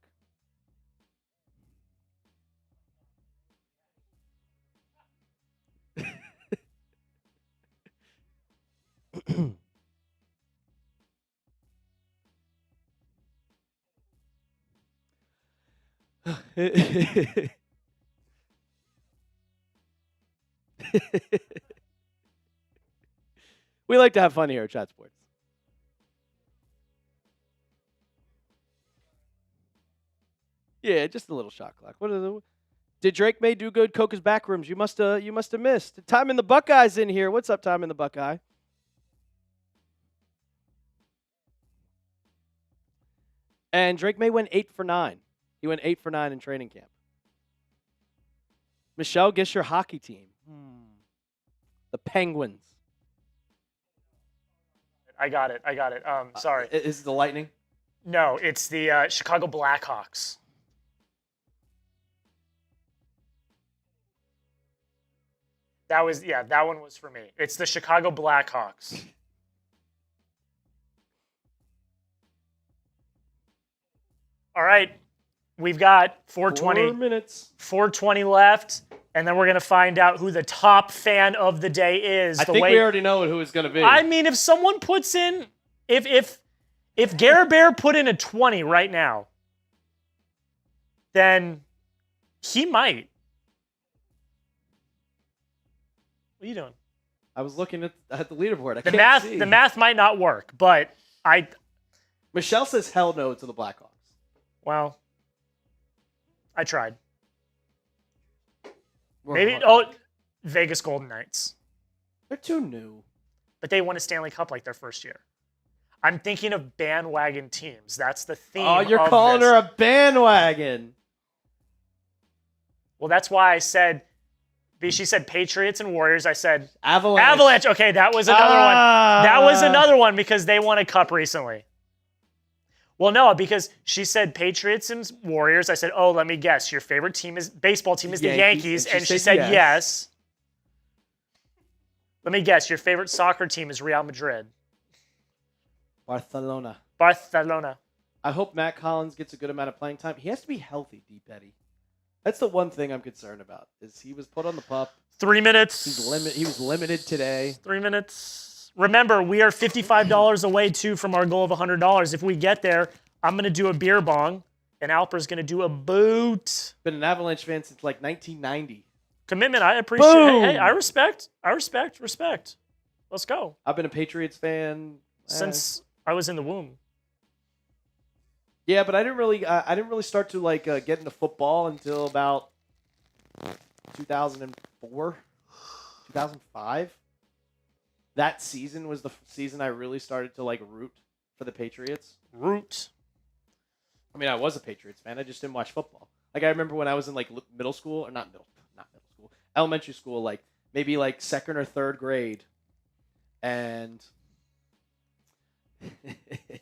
We like to have fun here at Chat Sports. Yeah, just a little shot clock. Did Drake Maye do good? Coca's Backrooms. You must have missed. Time in the Buckeyes in here. What's up, Time in the Buckeye? And Drake Maye went 8 for 9. He went 8 for 9 in training camp. Michelle, guess your hockey team. The Penguins. I got it. Sorry. Is it the Lightning? No, it's the Chicago Blackhawks. That one was for me. It's the Chicago Blackhawks. All right. We've got 420. 4 minutes. 420 left, and then we're going to find out who the top fan of the day is. I think we already know who it's going to be. I mean, if someone puts in, if Garrett Bear put in a 20 right now, then he might. What are you doing? I was looking at the leaderboard. I The can't math, see. the math might not work, but Michelle says hell no to the Blackhawks. Well, I tried. Maybe. Vegas Golden Knights. They're too new. But they won a Stanley Cup like their first year. I'm thinking of bandwagon teams. That's the theme. Oh, you're calling her a bandwagon. Well, that's why I said. She said Patriots and Warriors. I said Avalanche. Okay, that was another one. That was another one because they won a cup recently. Well, no, because she said Patriots and Warriors. I said, let me guess. Your favorite baseball team is the Yankees. And she said yes. Let me guess. Your favorite soccer team is Real Madrid. Barcelona. I hope Matt Collins gets a good amount of playing time. He has to be healthy, Deep Eddie. That's the one thing I'm concerned about, is he was put on the pup. 3 minutes. He was limited today. 3 minutes. Remember, we are $55 away, too, from our goal of $100. If we get there, I'm going to do a beer bong, and Alper's going to do a boot. Been an Avalanche fan since like 1990. Commitment, I appreciate. Boom. Hey, I respect. Let's go. I've been a Patriots fan since I was in the womb. Yeah, but I didn't really start to get into football until about 2004, 2005. That season was the season I really started to like root for the Patriots. I mean, I was a Patriots fan. I just didn't watch football. Like I remember when I was in like middle school, or not middle school, elementary school, like maybe like second or third grade, and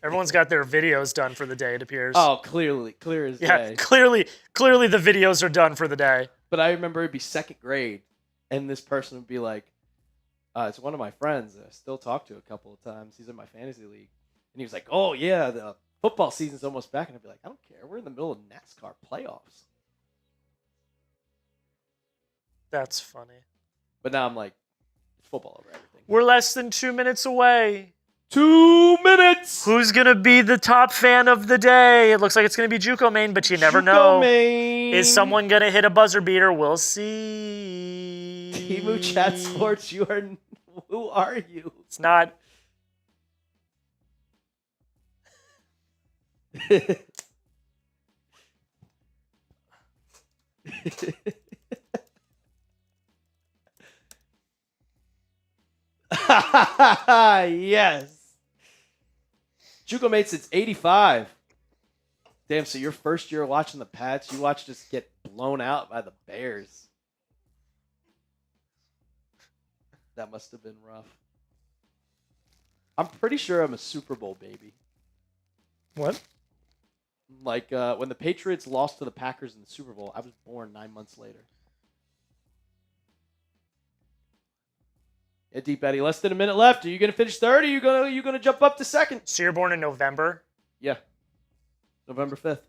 Everyone's got their videos done for the day, it appears. oh, clear as day. Clearly the videos are done for the day. But I remember it'd be second grade, and this person would be like, it's one of my friends that I still talk to a couple of times. He's in my fantasy league. And he was like, oh, yeah, the football season's almost back. And I'd be like, I don't care. We're in the middle of NASCAR playoffs. That's funny. But now I'm like, it's football over everything. We're less than 2 minutes away. 2 minutes! Who's going to be the top fan of the day? It looks like it's going to be Juco Main, but you never know. Main. Is someone going to hit a buzzer beater? We'll see. Timu Chat Sports, who are you? It's not. Yes. Juco made since 85. Damn, so your first year watching the Pats, you watched us get blown out by the Bears. That must have been rough. I'm pretty sure I'm a Super Bowl baby. What? Like when the Patriots lost to the Packers in the Super Bowl, I was born 9 months later. Yeah, Deep Eddie, less than a minute left. Are you gonna finish third? Or are you gonna jump up to second? So you're born in November? Yeah, November 5th.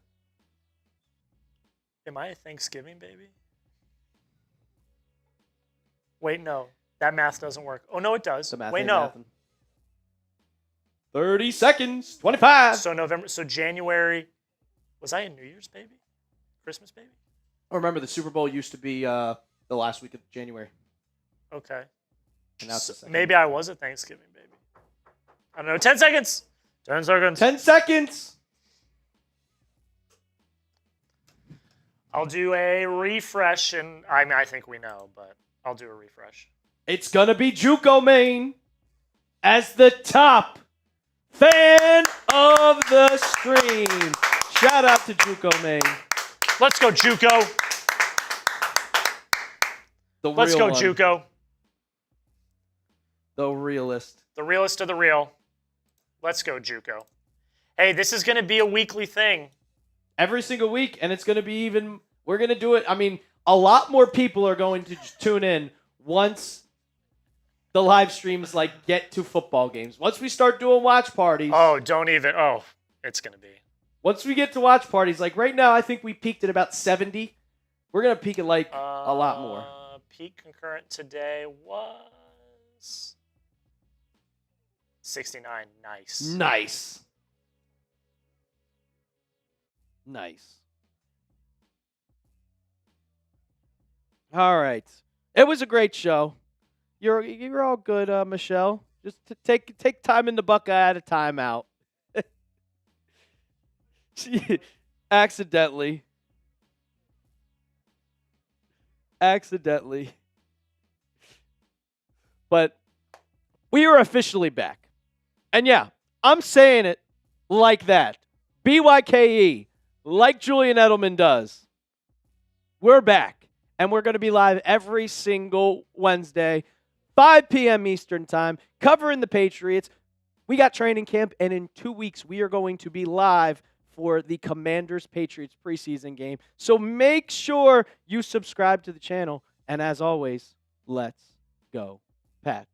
Am I a Thanksgiving baby? Wait, no. That math doesn't work. Oh, no, it does. The math Wait, ain't no. mathin'. 30 seconds. 25. So November. So January. Was I a New Year's baby? Christmas baby? I remember the Super Bowl used to be the last week of January. Okay. And now it's the second. Maybe I was a Thanksgiving baby. I don't know. 10 seconds. 10 seconds. 10 seconds. I'll do a refresh, and I think we know, but I'll do a refresh. It's going to be Juco Main as the top fan of the stream. Shout out to Juco Main. Let's go, Juco. Let's go, one. Juco. The realist. The realest of the real. Let's go, Juco. Hey, this is going to be a weekly thing. Every single week, and it's going to be even, we're going to do it. I mean, a lot more people are going to tune in once the live streams like get to football games. Once we start doing watch parties. Oh, don't even. Oh, it's going to be. Once we get to watch parties, like right now, I think we peaked at about 70. We're going to peak at like a lot more. Peak concurrent today was 69. Nice. Nice. All right. It was a great show. You're all good, Michelle. Just to take time in the bucket at a timeout. Accidentally. But we are officially back. And yeah, I'm saying it like that. BYKE, like Julian Edelman does. We're back. And we're going to be live every single Wednesday, 5 p.m. Eastern Time, covering the Patriots. We got training camp, and in 2 weeks, we are going to be live for the Commanders-Patriots preseason game. So make sure you subscribe to the channel. And as always, let's go, Pats.